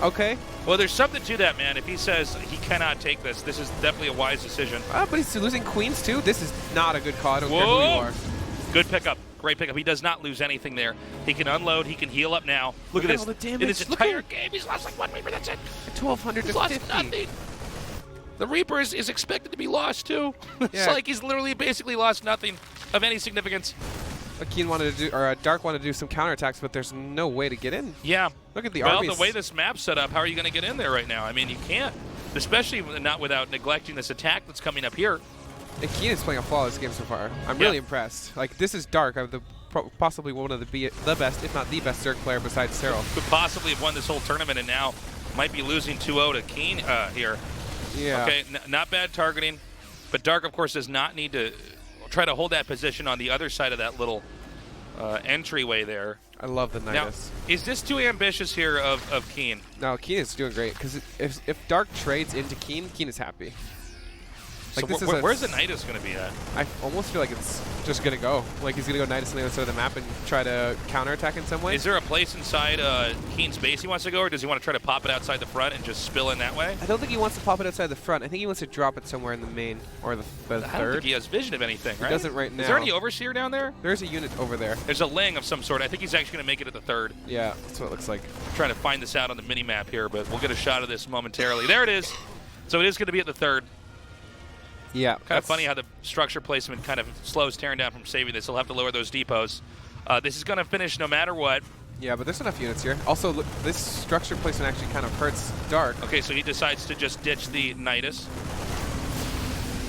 Okay. Well, there's something to that, man. If he says he cannot take this, this is definitely a wise decision. But he's losing queens, too. This is not a good call. I don't care who you are. Good pickup. Great pickup. He does not lose anything there. He can unload. He can heal up now. Look at this. All the damage. In this entire game, he's lost like 1 Reaper. That's it. 1,200 to 50. Lost nothing. The Reaper is expected to be lost, too. It's like he's literally basically lost nothing of any significance. KeeN wanted to do, or Dark wanted to do some counterattacks, but there's no way to get in. Yeah. Look at the armies. Well, the way this map's set up, how are you going to get in there right now? I mean, you can't, especially not without neglecting this attack that's coming up here. And KeeN is playing a flawless game so far. I'm really impressed. Like, this is Dark. I'm possibly one of the best, if not the best Zerg player besides Cyril. Could possibly have won this whole tournament and now might be losing 2-0 to KeeN here. Yeah. Okay, not bad targeting, but Dark, of course, does not need to try to hold that position on the other side of that little entryway there. I love the Nidus. Now, is this too ambitious here of KeeN? No, KeeN is doing great, because if Dark trades into KeeN, KeeN is happy. Like, so where's the Nidus going to be at? I almost feel like it's just going to go. Like, he's going to go Nidus on the other side of the map and try to counterattack in some way. Is there a place inside KeeN's base he wants to go, or does he want to try to pop it outside the front and just spill in that way? I don't think he wants to pop it outside the front. I think he wants to drop it somewhere in the main or the third. I don't think he has vision of anything, right? He doesn't right now. Is there any Overseer down there? There's a unit over there. There's a Ling of some sort. I think he's actually going to make it at the third. Yeah, that's what it looks like. I'm trying to find this out on the mini-map here, but we'll get a shot of this momentarily. There it is. So it is going to be at the third. Yeah. Kind of funny how the structure placement kind of slows Terran down from saving this. He'll have to lower those depots. This is going to finish no matter what. Yeah, but there's enough units here. Also, look, this structure placement actually kind of hurts Dark. Okay, so he decides to just ditch the Nidus.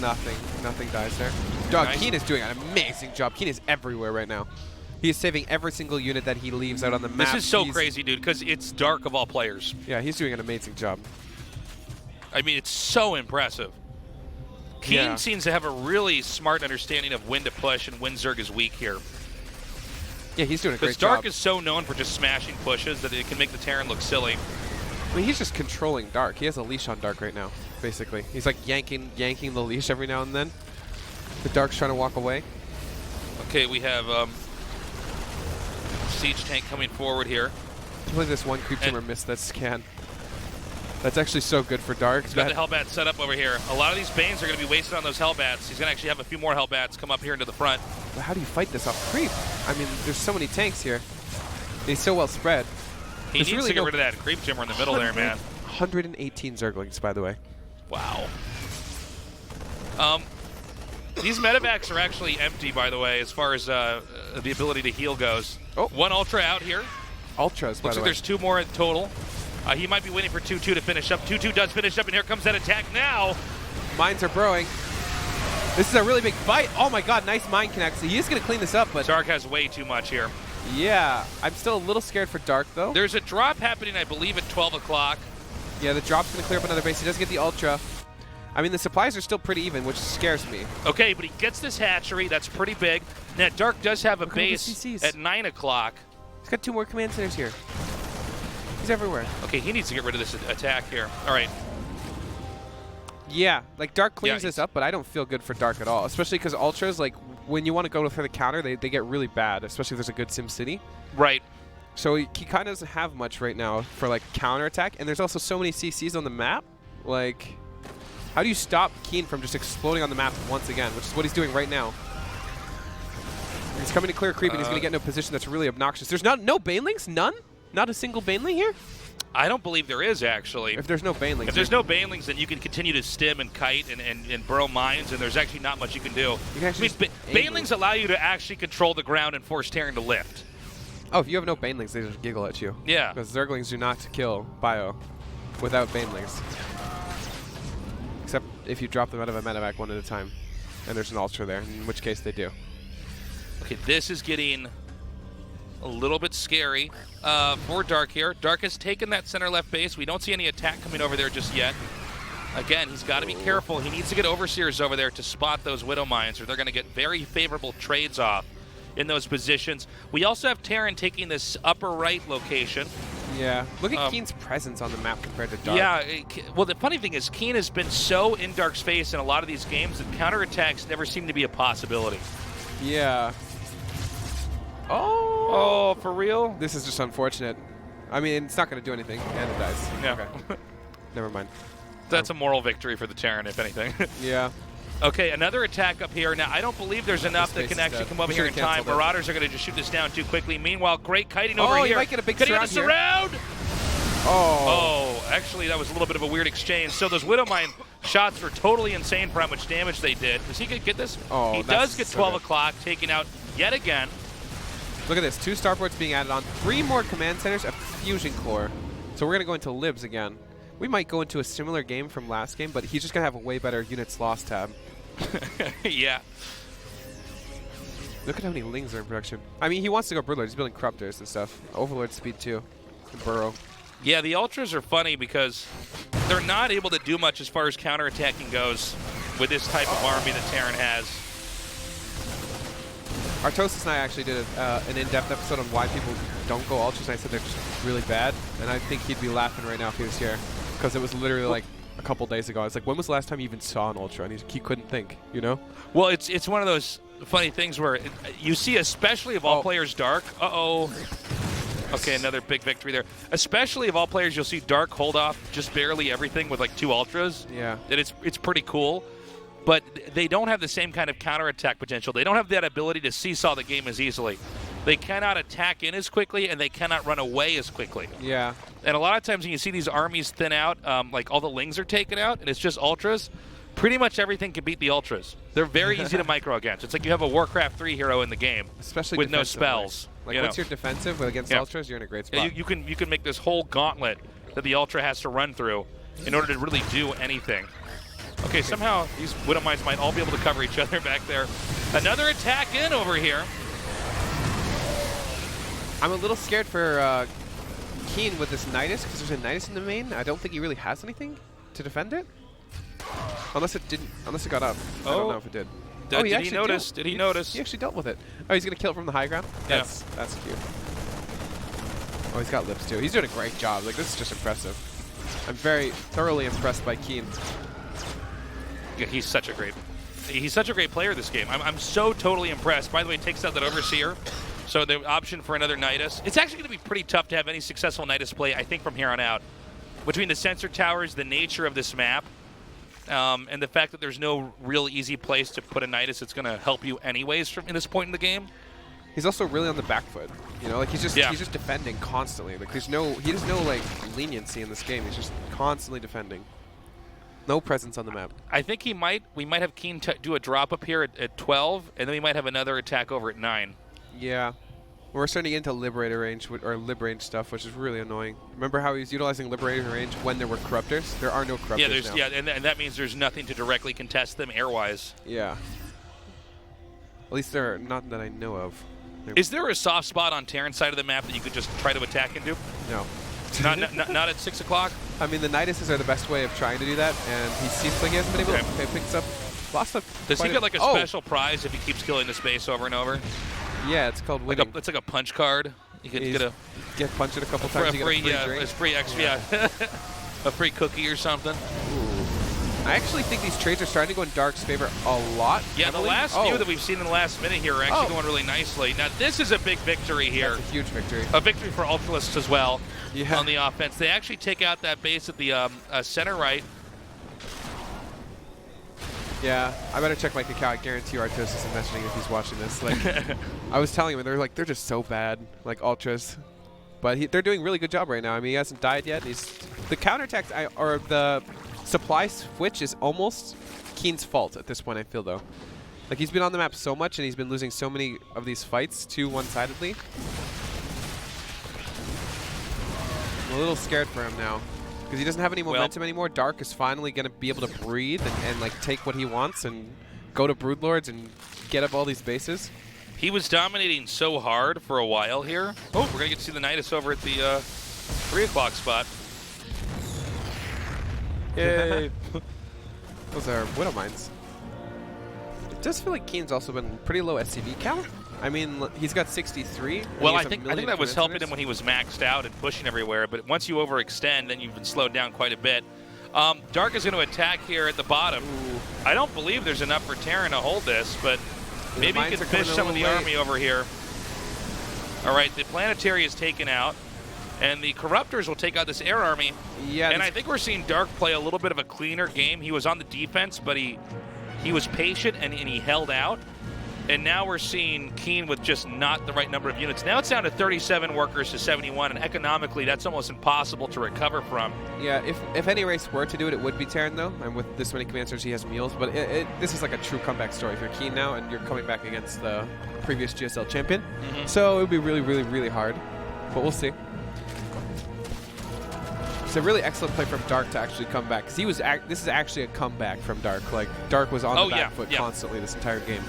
Nothing dies there. Dog, nice. KeeN is doing an amazing job. KeeN is everywhere right now. He is saving every single unit that he leaves out on the map. This is so crazy, dude, because it's Dark of all players. Yeah, he's doing an amazing job. I mean, it's so impressive. KeeN seems to have a really smart understanding of when to push and when Zerg is weak here. Yeah, he's doing a great job. Because Dark is so known for just smashing pushes that it can make the Terran look silly. I mean, he's just controlling Dark. He has a leash on Dark right now, basically. He's like yanking the leash every now and then. The Dark's trying to walk away. Okay, we have siege tank coming forward here. I can't believe this one creep tumor missed that scan. That's actually so good for Dark. He's got the Hellbat set up over here. A lot of these Banes are going to be wasted on those Hellbats. He's going to actually have a few more Hellbats come up here into the front. But how do you fight this off creep? I mean, there's so many tanks here. He's so well spread. He needs to get rid of that creep tumor in the middle there, man. 118 Zerglings, by the way. Wow. These medevacs are actually empty, by the way, as far as the ability to heal goes. Oh. One Ultra out here. Ultras, by the way. Looks like there's 2 more in total. He might be waiting for 2-2 to finish up. 2-2 does finish up, and here comes that attack now. Mines are burrowing. This is a really big fight. Oh my god, nice mine connect. So he is going to clean this up, but Dark has way too much here. Yeah, I'm still a little scared for Dark, though. There's a drop happening, I believe, at 12 o'clock. Yeah, the drop's going to clear up another base. He does get the Ultra. I mean, the supplies are still pretty even, which scares me. Okay, but he gets this hatchery. That's pretty big. Now, Dark does have a base at 9 o'clock. He's got 2 more command centers here. He's everywhere. Okay, he needs to get rid of this attack here. All right. Yeah, like Dark cleans this up, but I don't feel good for Dark at all. Especially because Ultras, like, when you want to go for the counter, they get really bad, especially if there's a good Sim City. Right. So he kind of doesn't have much right now for, like, counterattack. And there's also so many CCs on the map. Like, how do you stop KeeN from just exploding on the map once again, which is what he's doing right now. He's coming to clear creep, and he's going to get into a position that's really obnoxious. There's no Banelings? None? Not a single Baneling here? I don't believe there is, actually. If there's no Banelings. If there's no Banelings, then you can continue to stim and kite and burrow mines, and there's actually not much you can do. Banelings allow you to actually control the ground and force Terran to lift. Oh, if you have no Banelings, they just giggle at you. Yeah. Because Zerglings do not kill Bio without Banelings. Except if you drop them out of a medevac one at a time. And there's an Ultra there, in which case they do. Okay, this is getting a little bit scary for Dark here. Dark has taken that center left base. We don't see any attack coming over there just yet. Again, he's got to be careful. He needs to get Overseers over there to spot those Widow Mines, or they're going to get very favorable trades off in those positions. We also have Terran taking this upper right location. Yeah. Look at KeeN's presence on the map compared to Dark. Yeah. Well, the funny thing is KeeN has been so in Dark's face in a lot of these games that counterattacks never seem to be a possibility. Yeah. Oh, for real? This is just unfortunate. I mean, it's not going to do anything, and it dies. Yeah. Okay. Never mind. That's a moral victory for the Terran, if anything. Yeah. Okay, another attack up here. Now, I don't believe there's enough that can actually come over here in time. Marauders are going to just shoot this down too quickly. Meanwhile, great kiting over here. You might get a big surround. Oh, actually, that was a little bit of a weird exchange. So those Widow Mine shots were totally insane for how much damage they did. Does he get this? Oh, he does get 12 o'clock, taken out yet again. Look at this. 2 starports being added on. 3 more command centers, a fusion core. So we're going to go into libs again. We might go into a similar game from last game, but he's just going to have a way better units lost tab. Yeah. Look at how many Lings are in production. I mean, he wants to go Broodlord. He's building Corruptors and stuff. Overlord speed too. And Burrow. Yeah, the Ultras are funny because they're not able to do much as far as counterattacking goes with this type of army that Terran has. Artosis and I actually did an in-depth episode on why people don't go Ultras, and I said they're just really bad. And I think he'd be laughing right now if he was here. Because it was literally like a couple days ago. I was like, when was the last time you even saw an Ultra? And he couldn't think, you know? Well, it's one of those funny things where you see, especially of all players, Dark. Okay, another big victory there. Especially of all players, you'll see Dark hold off just barely everything with like 2 Ultras. Yeah. And it's pretty cool. But they don't have the same kind of counterattack potential. They don't have that ability to seesaw the game as easily. They cannot attack in as quickly, and they cannot run away as quickly. Yeah. And a lot of times when you see these armies thin out, like all the Lings are taken out, and it's just Ultras, pretty much everything can beat the Ultras. They're very easy to micro against. It's like you have a Warcraft 3 hero in the game, especially with no spells. Like once you're defensive against Ultras, you're in a great spot. Yeah, you can make this whole gauntlet that the Ultra has to run through in order to really do anything. Okay, somehow these Widow Mines might all be able to cover each other back there. Another attack in over here. I'm a little scared for KeeN with this Nidus, because there's a Nidus in the main. I don't think he really has anything to defend it. Unless it got up. I don't know if it did. Did he notice? Did he notice? He actually dealt with it. Oh, he's going to kill it from the high ground? Yeah. That's cute. Oh, he's got lips too. He's doing a great job. Like, this is just impressive. I'm very thoroughly impressed by KeeN. Yeah, he's such a great player this game. I'm so totally impressed. By the way, takes out that Overseer. So the option for another Nidus. It's actually going to be pretty tough to have any successful Nidus play, I think, from here on out. Between the sensor towers, the nature of this map, and the fact that there's no real easy place to put a Nidus that's going to help you anyways from in this point in the game. He's also really on the back foot. You know, like he's just defending constantly. Like he has no like leniency in this game. He's just constantly defending. No presence on the map. I think we might have KeeN do a drop up here at 12, and then we might have another attack over at 9. Yeah. We're starting to get into Liberator range, or Lib range stuff, which is really annoying. Remember how he was utilizing Liberator range when there were Corruptors? There are no Corruptors now. And that means there's nothing to directly contest them airwise. Yeah. At least there are not that I know of. Is there a soft spot on Terran's side of the map that you could just try to attack into? No. Not at 6 o'clock? I mean, the Niduses are the best way of trying to do that, and he seems like he hasn't been able to. Okay, picks up lots of. Does he get like a special prize if he keeps killing the space over and over? Yeah, it's called winning. It's like a punch card. You can get punched a couple times. For a free, you get a free drink. It's free extra, yeah. A free cookie or something. Ooh. I actually think these trades are starting to go in Dark's favor a lot. Yeah, the last few that we've seen in the last minute here are actually going really nicely. Now, this is a big victory here. That's a huge victory. A victory for Ultralists as well on the offense. They actually take out that base at the center right. Yeah, I better check my Cacao. I guarantee you Artos isn't mentioning if he's watching this. Like, I was telling him, they're just so bad, like Ultras. But they're doing a really good job right now. I mean, he hasn't died yet. The counterattack or the supply switch is almost KeeN's fault at this point, I feel, though. Like, he's been on the map so much, and he's been losing so many of these fights too one-sidedly. I'm a little scared for him now because he doesn't have any momentum anymore. Dark is finally going to be able to breathe and like, take what he wants and go to Broodlords and get up all these bases. He was dominating so hard for a while here. Oh, we're going to get to see the Nidus over at the 3 o'clock spot. Yay. Those are Widow Mines. It does feel like KeeN's also been pretty low SCV count. I mean, he's got 63. Well, I think that was helping him when he was maxed out and pushing everywhere. But once you overextend, then you've been slowed down quite a bit. Dark is going to attack here at the bottom. Ooh. I don't believe there's enough for Terran to hold this, but maybe he can fish some of the army over here. All right, the Planetary is taken out, and the Corruptors will take out this air army. Yeah, and I think we're seeing Dark play a little bit of a cleaner game. He was on the defense, but he was patient and he held out. And now we're seeing KeeN with just not the right number of units. Now it's down to 37 workers to 71, and economically that's almost impossible to recover from. Yeah, if any race were to do it, it would be Terran, though. And with this many command centers, he has mules. But this is like a true comeback story. If you're KeeN now and you're coming back against the previous GSL champion. So it would be really, really, really hard. But we'll see. It's a really excellent play from Dark to actually come back. Because this is actually a comeback from Dark. Like, Dark was on the back foot constantly this entire game.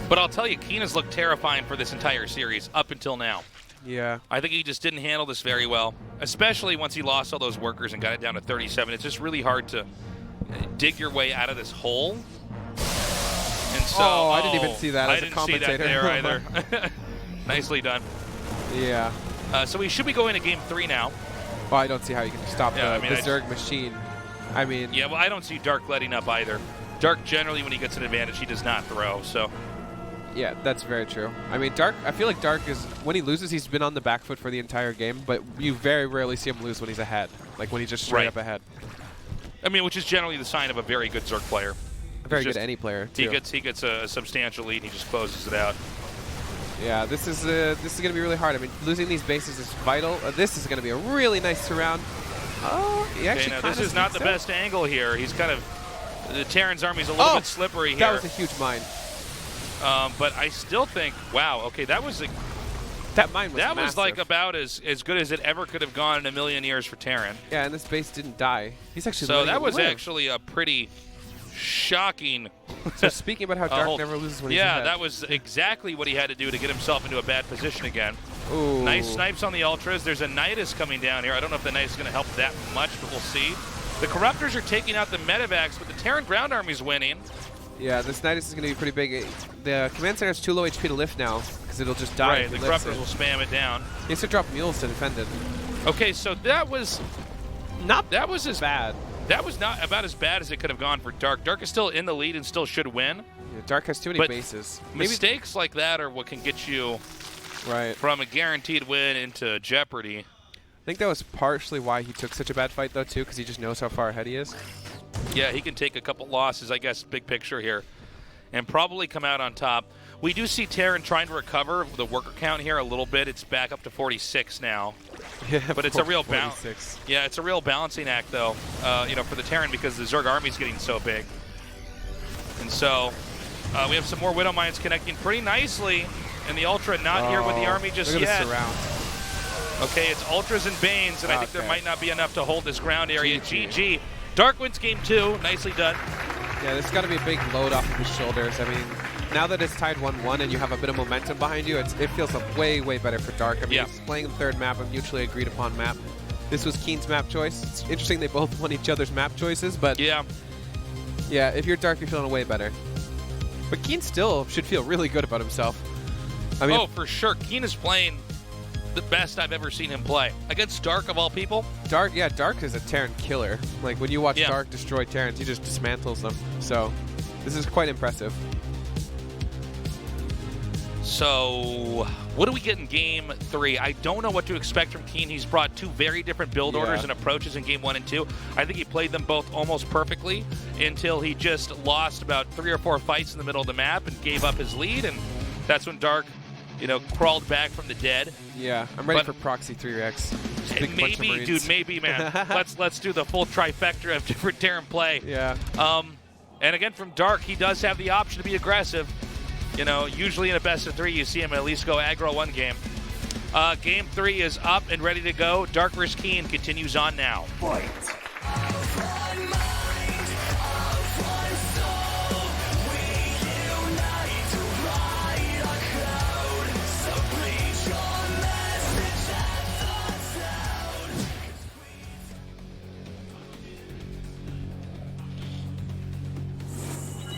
But I'll tell you, KeeN has looked terrifying for this entire series up until now. Yeah. I think he just didn't handle this very well, especially once he lost all those workers and got it down to 37. It's just really hard to dig your way out of this hole. And so, I didn't even see that as a commentator. I didn't see that there either. Nicely done. Yeah. So we should be going to game 3 now. Well, I don't see how you can stop the Zerg machine. I mean... Yeah, well, I don't see Dark letting up either. Dark, generally, when he gets an advantage, he does not throw, so... Yeah, that's very true. I mean, Dark, I feel like Dark is, when he loses, he's been on the back foot for the entire game, but you very rarely see him lose when he's ahead, like when he's just straight up ahead. I mean, which is generally the sign of a very good Zerg player. Very good any player, too. He gets a substantial lead, and he just closes it out. Yeah, this is going to be really hard. I mean, losing these bases is vital. This is going to be a really nice surround. Oh, he actually this is not the best angle here. He's kind of, the Terran's army's a little bit slippery here. That was a huge mine. But I still think, wow, okay, that was that mine was massive. Was like about as good as it ever could have gone in a million years for Terran. Yeah, and this base didn't die. He's actually so that was actually a pretty shocking. So speaking about how Dark never loses when he's ahead. Yeah, that was exactly what he had to do to get himself into a bad position again. Ooh. Nice snipes on the Ultras. There's a Nidus coming down here. I don't know if the Nidus is going to help that much, but we'll see. The Corruptors are taking out the Medivacs, but the Terran ground army's winning. Yeah, this Nidus is going to be pretty big. The command center has too low HP to lift now, because it'll just die. Right, the Corruptors will spam it down. He has to drop mules to defend it. Okay, so that was not bad. That was not about as bad as it could have gone for Dark. Dark is still in the lead and still should win. Yeah, Dark has too many bases. Mistakes like that are what can get you from a guaranteed win into jeopardy. I think that was partially why he took such a bad fight, though, too, because he just knows how far ahead he is. Yeah, he can take a couple losses, I guess, big picture here, and probably come out on top. We do see Terran trying to recover the worker count here a little bit. It's back up to 46 now. Yeah, but it's a real balance. Yeah, it's a real balancing act, though, for the Terran because the Zerg army's getting so big. And so we have some more Widow Mines connecting pretty nicely, and the Ultra not here with the army just yet. Surround. Okay, it's Ultras and Banes, and I think there might not be enough to hold this ground area. GG. Dark wins game 2. Nicely done. Yeah, this has got to be a big load off of his shoulders. I mean, now that it's tied 1-1 and you have a bit of momentum behind you, it feels way, way better for Dark. I mean, he's playing the third map, a mutually agreed upon map. This was KeeN's map choice. It's interesting they both won each other's map choices, but yeah, if you're Dark, you're feeling way better. But KeeN still should feel really good about himself. I mean, for sure. KeeN is playing the best I've ever seen him play. Against Dark, of all people. Dark is a Terran killer. Like, when you watch Yeah. Dark destroy Terrans, he just dismantles them. So, this is quite impressive. So, what do we get in Game 3? I don't know what to expect from KeeN. He's brought two very different build orders and approaches in Game 1 and 2. I think he played them both almost perfectly until he just lost about 3 or 4 fights in the middle of the map and gave up his lead, and that's when Dark, you know, crawled back from the dead. Yeah, I'm ready for Proxy 3Rex. Maybe, dude, maybe, man. let's do the full trifecta of different Terran play. Yeah. And again, from Dark, he does have the option to be aggressive. You know, usually in a best of 3, you see him at least go aggro one game. Game 3 is up and ready to go. Dark vs. KeeN continues on now. Fight!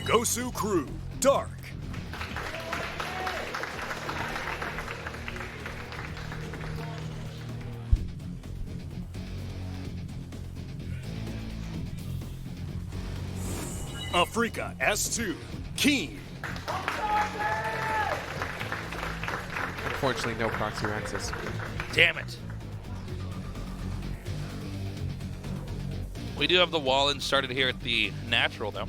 Gosu Crew, Dark. Africa S2, KeeN. Unfortunately, no Proxy Rexes. Damn it. We do have the Wallen started here at the natural, though.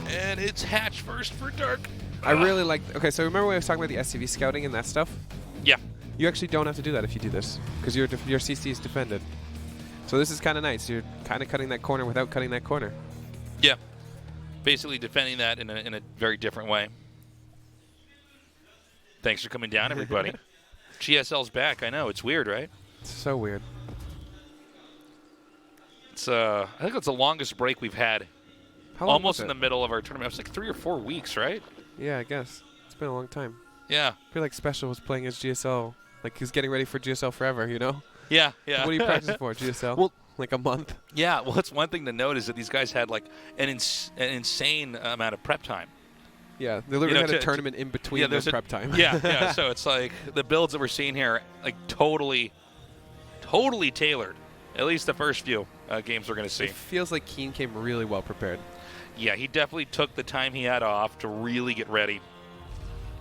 And it's Hatch first for Dark. I really like... Okay, so remember when I was talking about the SCV scouting and that stuff? Yeah. You actually don't have to do that if you do this, because your CC is defended. So this is kind of nice. You're kind of cutting that corner without cutting that corner. Yeah. Basically defending that in a very different way. Thanks for coming down, everybody. GSL's back. I know. It's weird, right? It's so weird. It's I think it's the longest break we've had. How long Almost was in it? the middle of our tournament. It was like 3 or 4 weeks, right? Yeah, I guess. It's been a long time. Yeah. I feel like Special was playing his GSL. Like, he's getting ready for GSL forever, you know? Yeah, yeah. What do you practice for, GSL? Well, like a month? yeah, well, it's one thing to note is that these guys had like an insane amount of prep time. Yeah, they literally had a to- tournament in between their prep time. Yeah, yeah. So it's like the builds that we're seeing here, like totally tailored. At least the first few games we're going to see. It feels like KeeN came really well prepared. Yeah, he definitely took the time he had off to really get ready.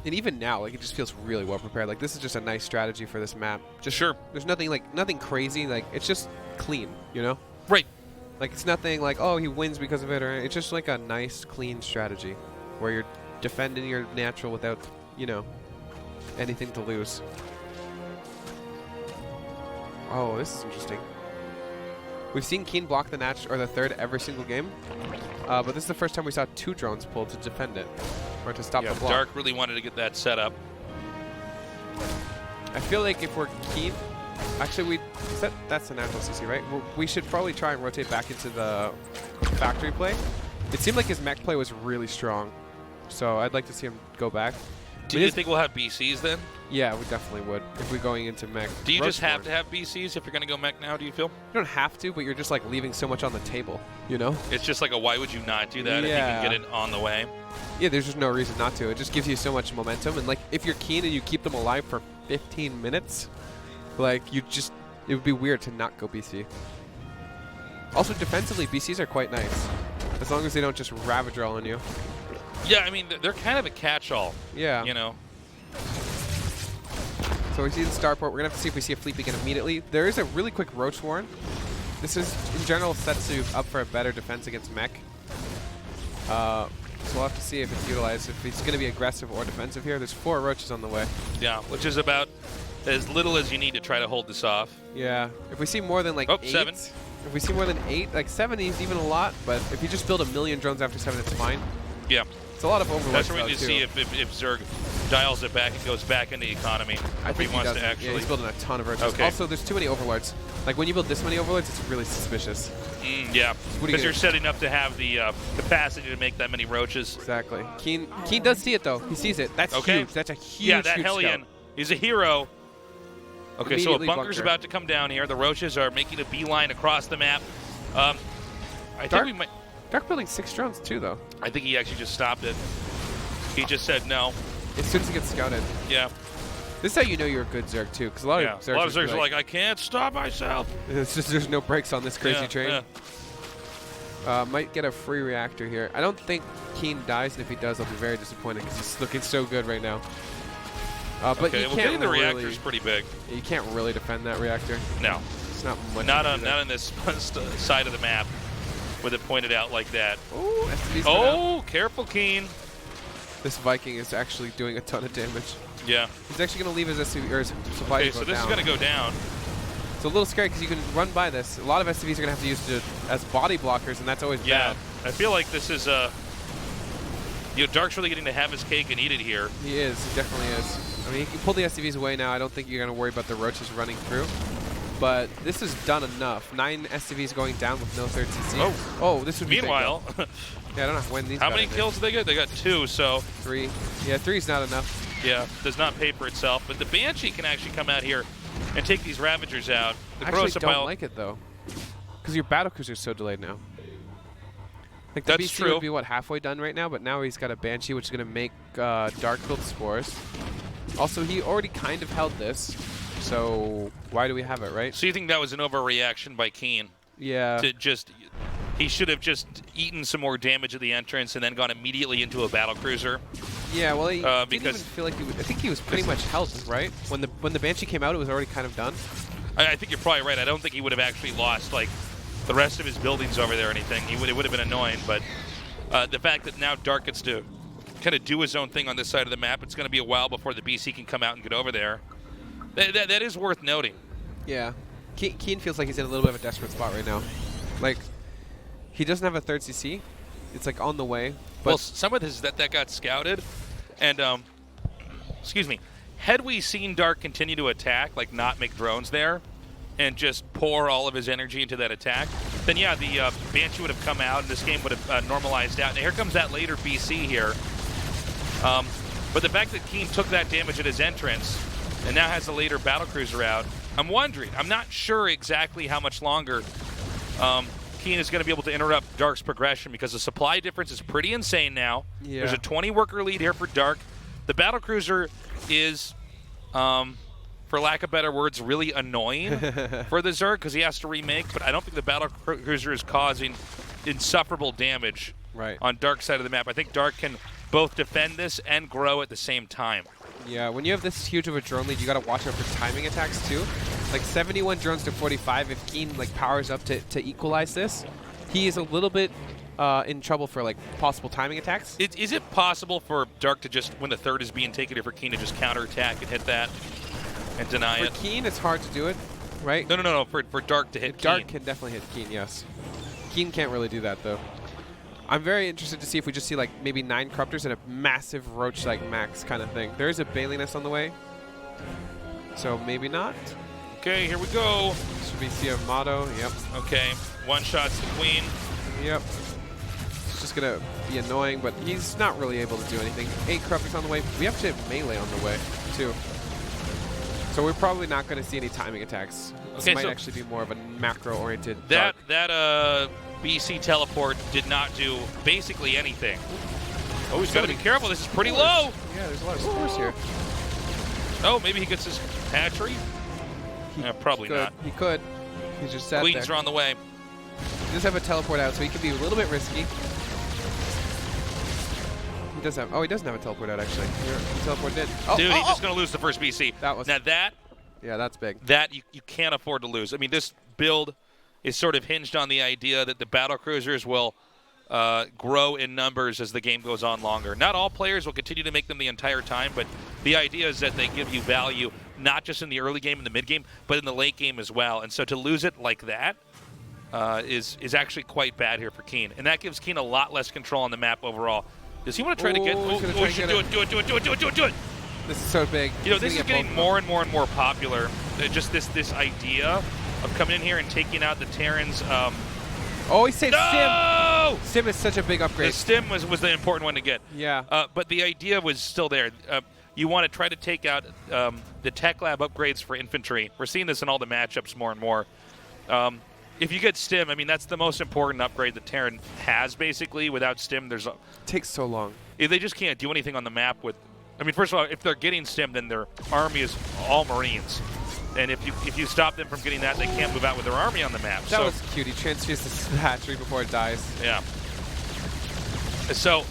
And even now, like, it just feels really well prepared. Like, this is just a nice strategy for this map. Just Sure. There's nothing crazy. Like, it's just clean, you know? Right. Like, it's nothing like, oh, he wins because of it, or it's just like a nice, clean strategy where you're defending your natural without, you know, anything to lose. Oh, this is interesting. We've seen KeeN block the natural or the third every single game, but this is the first time we saw 2 drones pulled to defend it or to stop the block. Dark really wanted to get that set up. I feel like if we're KeeN, actually that's the natural CC, right? We should probably try and rotate back into the factory play. It seemed like his mech play was really strong, so I'd like to see him go back. Do you think we'll have BCs then? Yeah, we definitely would if we're going into mech. Do you just have to have BCs if you're going to go mech now, do you feel? You don't have to, but you're just like leaving so much on the table, you know? It's just like a why would you not do that if you can get it on the way? Yeah, there's just no reason not to. It just gives you so much momentum, and like if you're KeeN and you keep them alive for 15 minutes, like it would be weird to not go BC. Also defensively, BCs are quite nice, as long as they don't just ravage all on you. Yeah, I mean, they're kind of a catch-all. Yeah. You know? So we see the starport. We're going to have to see if we see a fleet begin immediately. There is a really quick Roach Warren. This is, in general, sets you up for a better defense against mech. So we'll have to see if it's utilized, if it's going to be aggressive or defensive here. There's 4 Roaches on the way. Yeah, which is about as little as you need to try to hold this off. Yeah. If we see more than like 8. 7. If we see more than 8, like 7 is even a lot, but if you just build a million drones after 7, it's fine. Yeah. It's a lot of overload. That's where we need to see if Zerg dials it back and goes back into economy. I if think he wants does. to actually. Yeah, he's building a ton of Roaches. Okay. Also, there's too many Overlords. Like, when you build this many Overlords, it's really suspicious. Yeah, What because you're setting up to have the capacity to make that many Roaches. Exactly. KeeN does see it, though. He sees it. That's Okay. huge. That's a huge, Yeah, that huge Hellion. scout. He's a hero. Okay, so a Immediately bunker's bunker. about to come down here. The Roaches are making a beeline across the map. I think Dark? we might. Dark building 6 drones, too, though. I think he actually just stopped it. He just said no. As soon as he gets scouted. Yeah. This is how you know you're a good Zerg, too, because a lot of Zergs are like, I can't stop myself. It's just there's no brakes on this crazy train. Yeah. Might get a free reactor here. I don't think KeeN dies, and if he does, I'll be very disappointed because he's looking so good right now. But okay, you well, can't getting the really, reactor's pretty big. You can't really defend that reactor. No. It's not much. Not on this side of the map with it pointed out like that. Ooh, Careful, KeeN. This Viking is actually doing a ton of damage. Yeah. He's actually going to leave his SCV or his supply. Okay, so this is going to go down. It's a little scary because you can run by this. A lot of SCVs are going to have to use it as body blockers, and that's always bad. I feel like this is Dark's really getting to have his cake and eat it here. He is. He definitely is. I mean, you can pull the SCVs away now. I don't think you're going to worry about the roaches running through. But this has done enough. 9 SCVs going down with no third CC. Oh, this would be Meanwhile, yeah, I don't know when these. How many kills did they get? They got 2, so 3. Yeah, 3's not enough. Yeah, does not pay for itself. But the Banshee can actually come out here and take these Ravagers out. The I actually don't like it though, because your battlecruiser's so delayed now. Like the That's BC true. would be what, halfway done right now, but now he's got a Banshee, which is going to make Dark build spores. Also, he already kind of held this, so why do we have it, right? So you think that was an overreaction by KeeN? Yeah. He should have just eaten some more damage at the entrance and then gone immediately into a battlecruiser. Yeah, well, he didn't even because feel like I think he was pretty much held, right? When the Banshee came out, it was already kind of done. I think you're probably right. I don't think he would have actually lost like the rest of his buildings over there or anything. It would have been annoying, but the fact that now Dark gets to kind of do his own thing on this side of the map, it's going to be a while before the BC can come out and get over there. That is worth noting. Yeah. KeeN feels like he's in a little bit of a desperate spot right now. Like, he doesn't have a third CC. It's like on the way. But Well, some of this is that got scouted, and excuse me, had we seen Dark continue to attack, like not make drones there, and just pour all of his energy into that attack, then yeah, the Banshee would have come out, and this game would have normalized out. Now here comes that later BC here. But the fact that KeeN took that damage at his entrance, and now has a later battlecruiser out, I'm wondering, I'm not sure exactly how much longer KeeN is going to be able to interrupt Dark's progression, because the supply difference is pretty insane now. Yeah. There's a 20 worker lead here for Dark. The battlecruiser is, for lack of better words, really annoying for the Zerg because he has to remake, but I don't think the battlecruiser is causing insufferable damage on Dark's side of the map. I think Dark can both defend this and grow at the same time. Yeah, when you have this huge of a drone lead, you got to watch out for timing attacks too. Like 71 drones to 45. If KeeN like powers up to equalize this, he is a little bit in trouble for like possible timing attacks. Is it possible for Dark to just, when the third is being taken, for KeeN to just counterattack and hit that and deny it? For KeeN, it's hard to do it, right? No. For Dark to hit KeeN. Dark can definitely hit KeeN, yes. KeeN can't really do that though. I'm very interested to see if we just see like maybe 9 corruptors and a massive roach like max kind of thing. There is a Baliness on the way, so maybe not. Okay, here we go. Should we see a motto? Yep. Okay, one shot's the queen. Yep. It's just gonna be annoying, but he's not really able to do anything. 8 corruptors on the way. We have to have melee on the way too. So we're probably not going to see any timing attacks. This might actually be more of a macro-oriented. That BC teleport did not do basically anything. Oh, he's got to be careful. This is pretty low. Yeah, there's a lot of spores here. Oh, maybe he gets his hatchery. Probably not. He could. He just sat Queens there. are on the way. He does have a teleport out, so he can be a little bit risky. He does have. Oh, he doesn't have a teleport out actually. He teleported in. Oh, dude, he's just going to lose the first BC. That was. Now that. Yeah, that's big. That you can't afford to lose. I mean, this build is sort of hinged on the idea that the battlecruisers will grow in numbers as the game goes on longer. Not all players will continue to make them the entire time, but the idea is that they give you value not just in the early game and the mid game, but in the late game as well. And so to lose it like that is actually quite bad here for KeeN, and that gives KeeN a lot less control on the map overall. Does he want to try to get? Oh, he should do it. This is so big. You know, this is getting more and more popular. Just this idea of coming in here and taking out the Terrans. Oh, he saved no! Stim. Stim is such a big upgrade. The Stim was the important one to get. Yeah. But the idea was still there. You want to try to take out the Tech Lab upgrades for infantry. We're seeing this in all the matchups more and more. If you get Stim, I mean, that's the most important upgrade that Terran has, basically. Without Stim, there's... It takes so long. They just can't do anything on the map with I mean, first of all, if they're getting stimmed, then their army is all Marines. And if you stop them from getting that, they can't move out with their army on the map. That was cute. He transfused the hatchery before it dies. Yeah. So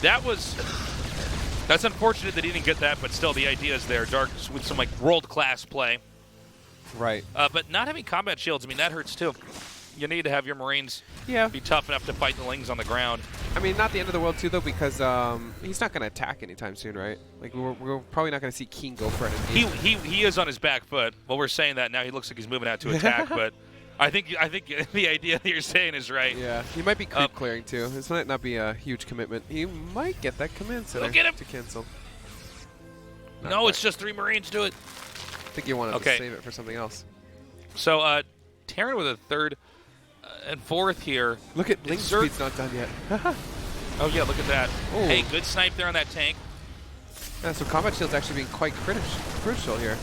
that's unfortunate that he didn't get that, but still the idea is there. Dark with some like world-class play. Right. But not having combat shields, I mean, that hurts too. You need to have your Marines be tough enough to fight the Lings on the ground. I mean, not the end of the world too, though, because he's not going to attack anytime soon, right? Like we're probably not going to see KeeN go for it. He is on his back foot. Well, we're saying that now. He looks like he's moving out to attack, but I think the idea that you're saying is right. Yeah, he might be creep clearing too. This might not be a huge commitment. He might get that command center to cancel. No, it's just 3 Marines to it. I think you wanted to save it for something else. So Terran with a 3rd and 4th here. Look at Link speed's not done yet. Oh yeah, look at that. Ooh. Hey, good snipe there on that tank. Yeah, so combat shield's actually being quite crucial here.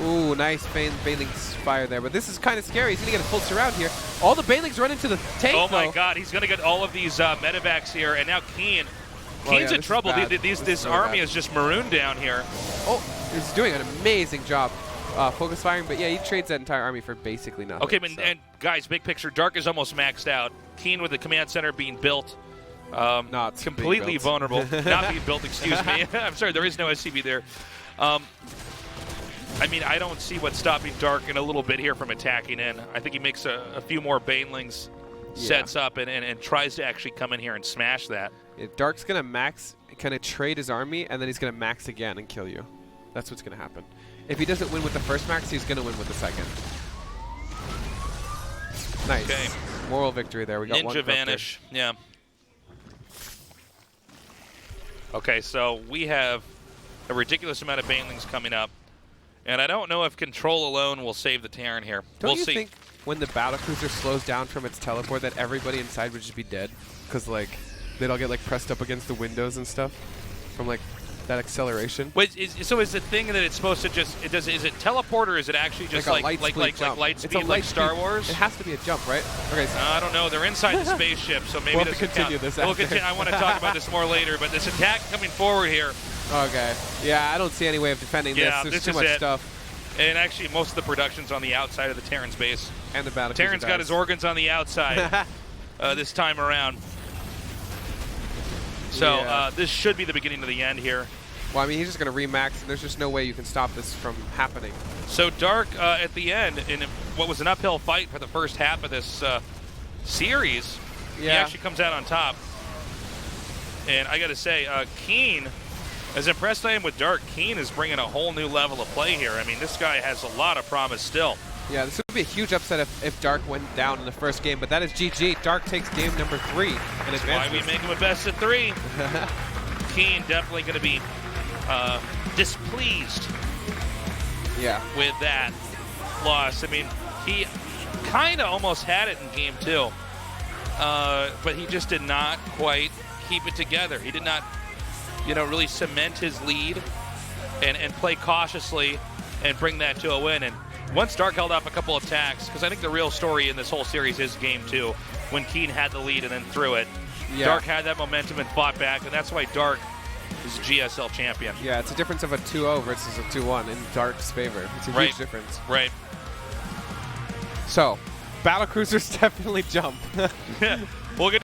Ooh, nice Baneling's fire there, but this is kind of scary. He's gonna get a full surround here. All the Banelings run into the tank. Oh my God, he's gonna get all of these medevacs here, and now KeeN. KeeN's in trouble. This really army bad. is just marooned down here. Oh, he's doing an amazing job focus firing, but yeah, he trades that entire army for basically nothing. Okay, and guys, big picture. Dark is almost maxed out. KeeN with the command center being built. Not completely vulnerable. Not being built, excuse me. I'm sorry, there is no SCB there. I mean, I don't see what's stopping Dark in a little bit here from attacking in. I think he makes a few more Banelings, sets up, and tries to actually come in here and smash that. Yeah, Dark's going to max, kind of trade his army, and then he's going to max again and kill you. That's what's going to happen. If he doesn't win with the first max, he's going to win with the second. Nice. Okay. Moral victory there. We got one Ninja Vanish. Yeah. Okay, so we have a ridiculous amount of Banelings coming up. And I don't know if control alone will save the Terran here. Don't you think when the battlecruiser slows down from its teleport that everybody inside would just be dead? Because, like, they'd all get, like, pressed up against the windows and stuff from, like, that acceleration. Wait, so is the thing that it's supposed to just is it teleport, or is it actually just like light speed like Star Wars? It has to be a jump, right? Okay. So I don't know. They're inside the spaceship, so maybe we'll this continue this. We'll continue. I want to talk about this more later, but this attack coming forward here. Okay. Yeah, I don't see any way of defending this. There's too much stuff. And actually, most of the production's on the outside of the Terran's base. And the battlecruiser Terran's got his organs on the outside this time around. So this should be the beginning of the end here. Well, I mean, he's just going to remax, and there's just no way you can stop this from happening. So Dark, at the end, in what was an uphill fight for the first half of this series, he actually comes out on top. And I got to say, KeeN, as impressed I am with Dark, KeeN is bringing a whole new level of play here. I mean, this guy has a lot of promise still. Yeah, this would be a huge upset if Dark went down in the first game, but that is GG. Dark takes game number 3 and advances. That's why we make him a best of 3. KeeN definitely going to be displeased with that loss. I mean, he kind of almost had it in game 2, but he just did not quite keep it together. He did not, really cement his lead and play cautiously and bring that to a win. And once Dark held off a couple attacks, because I think the real story in this whole series is game 2, when KeeN had the lead and then threw it. Yeah. Dark had that momentum and fought back, and that's why Dark is GSL champion. Yeah, it's a difference of a 2-0 versus a 2-1 in Dark's favor. It's a huge difference. Right. So, battlecruisers definitely jump. We'll get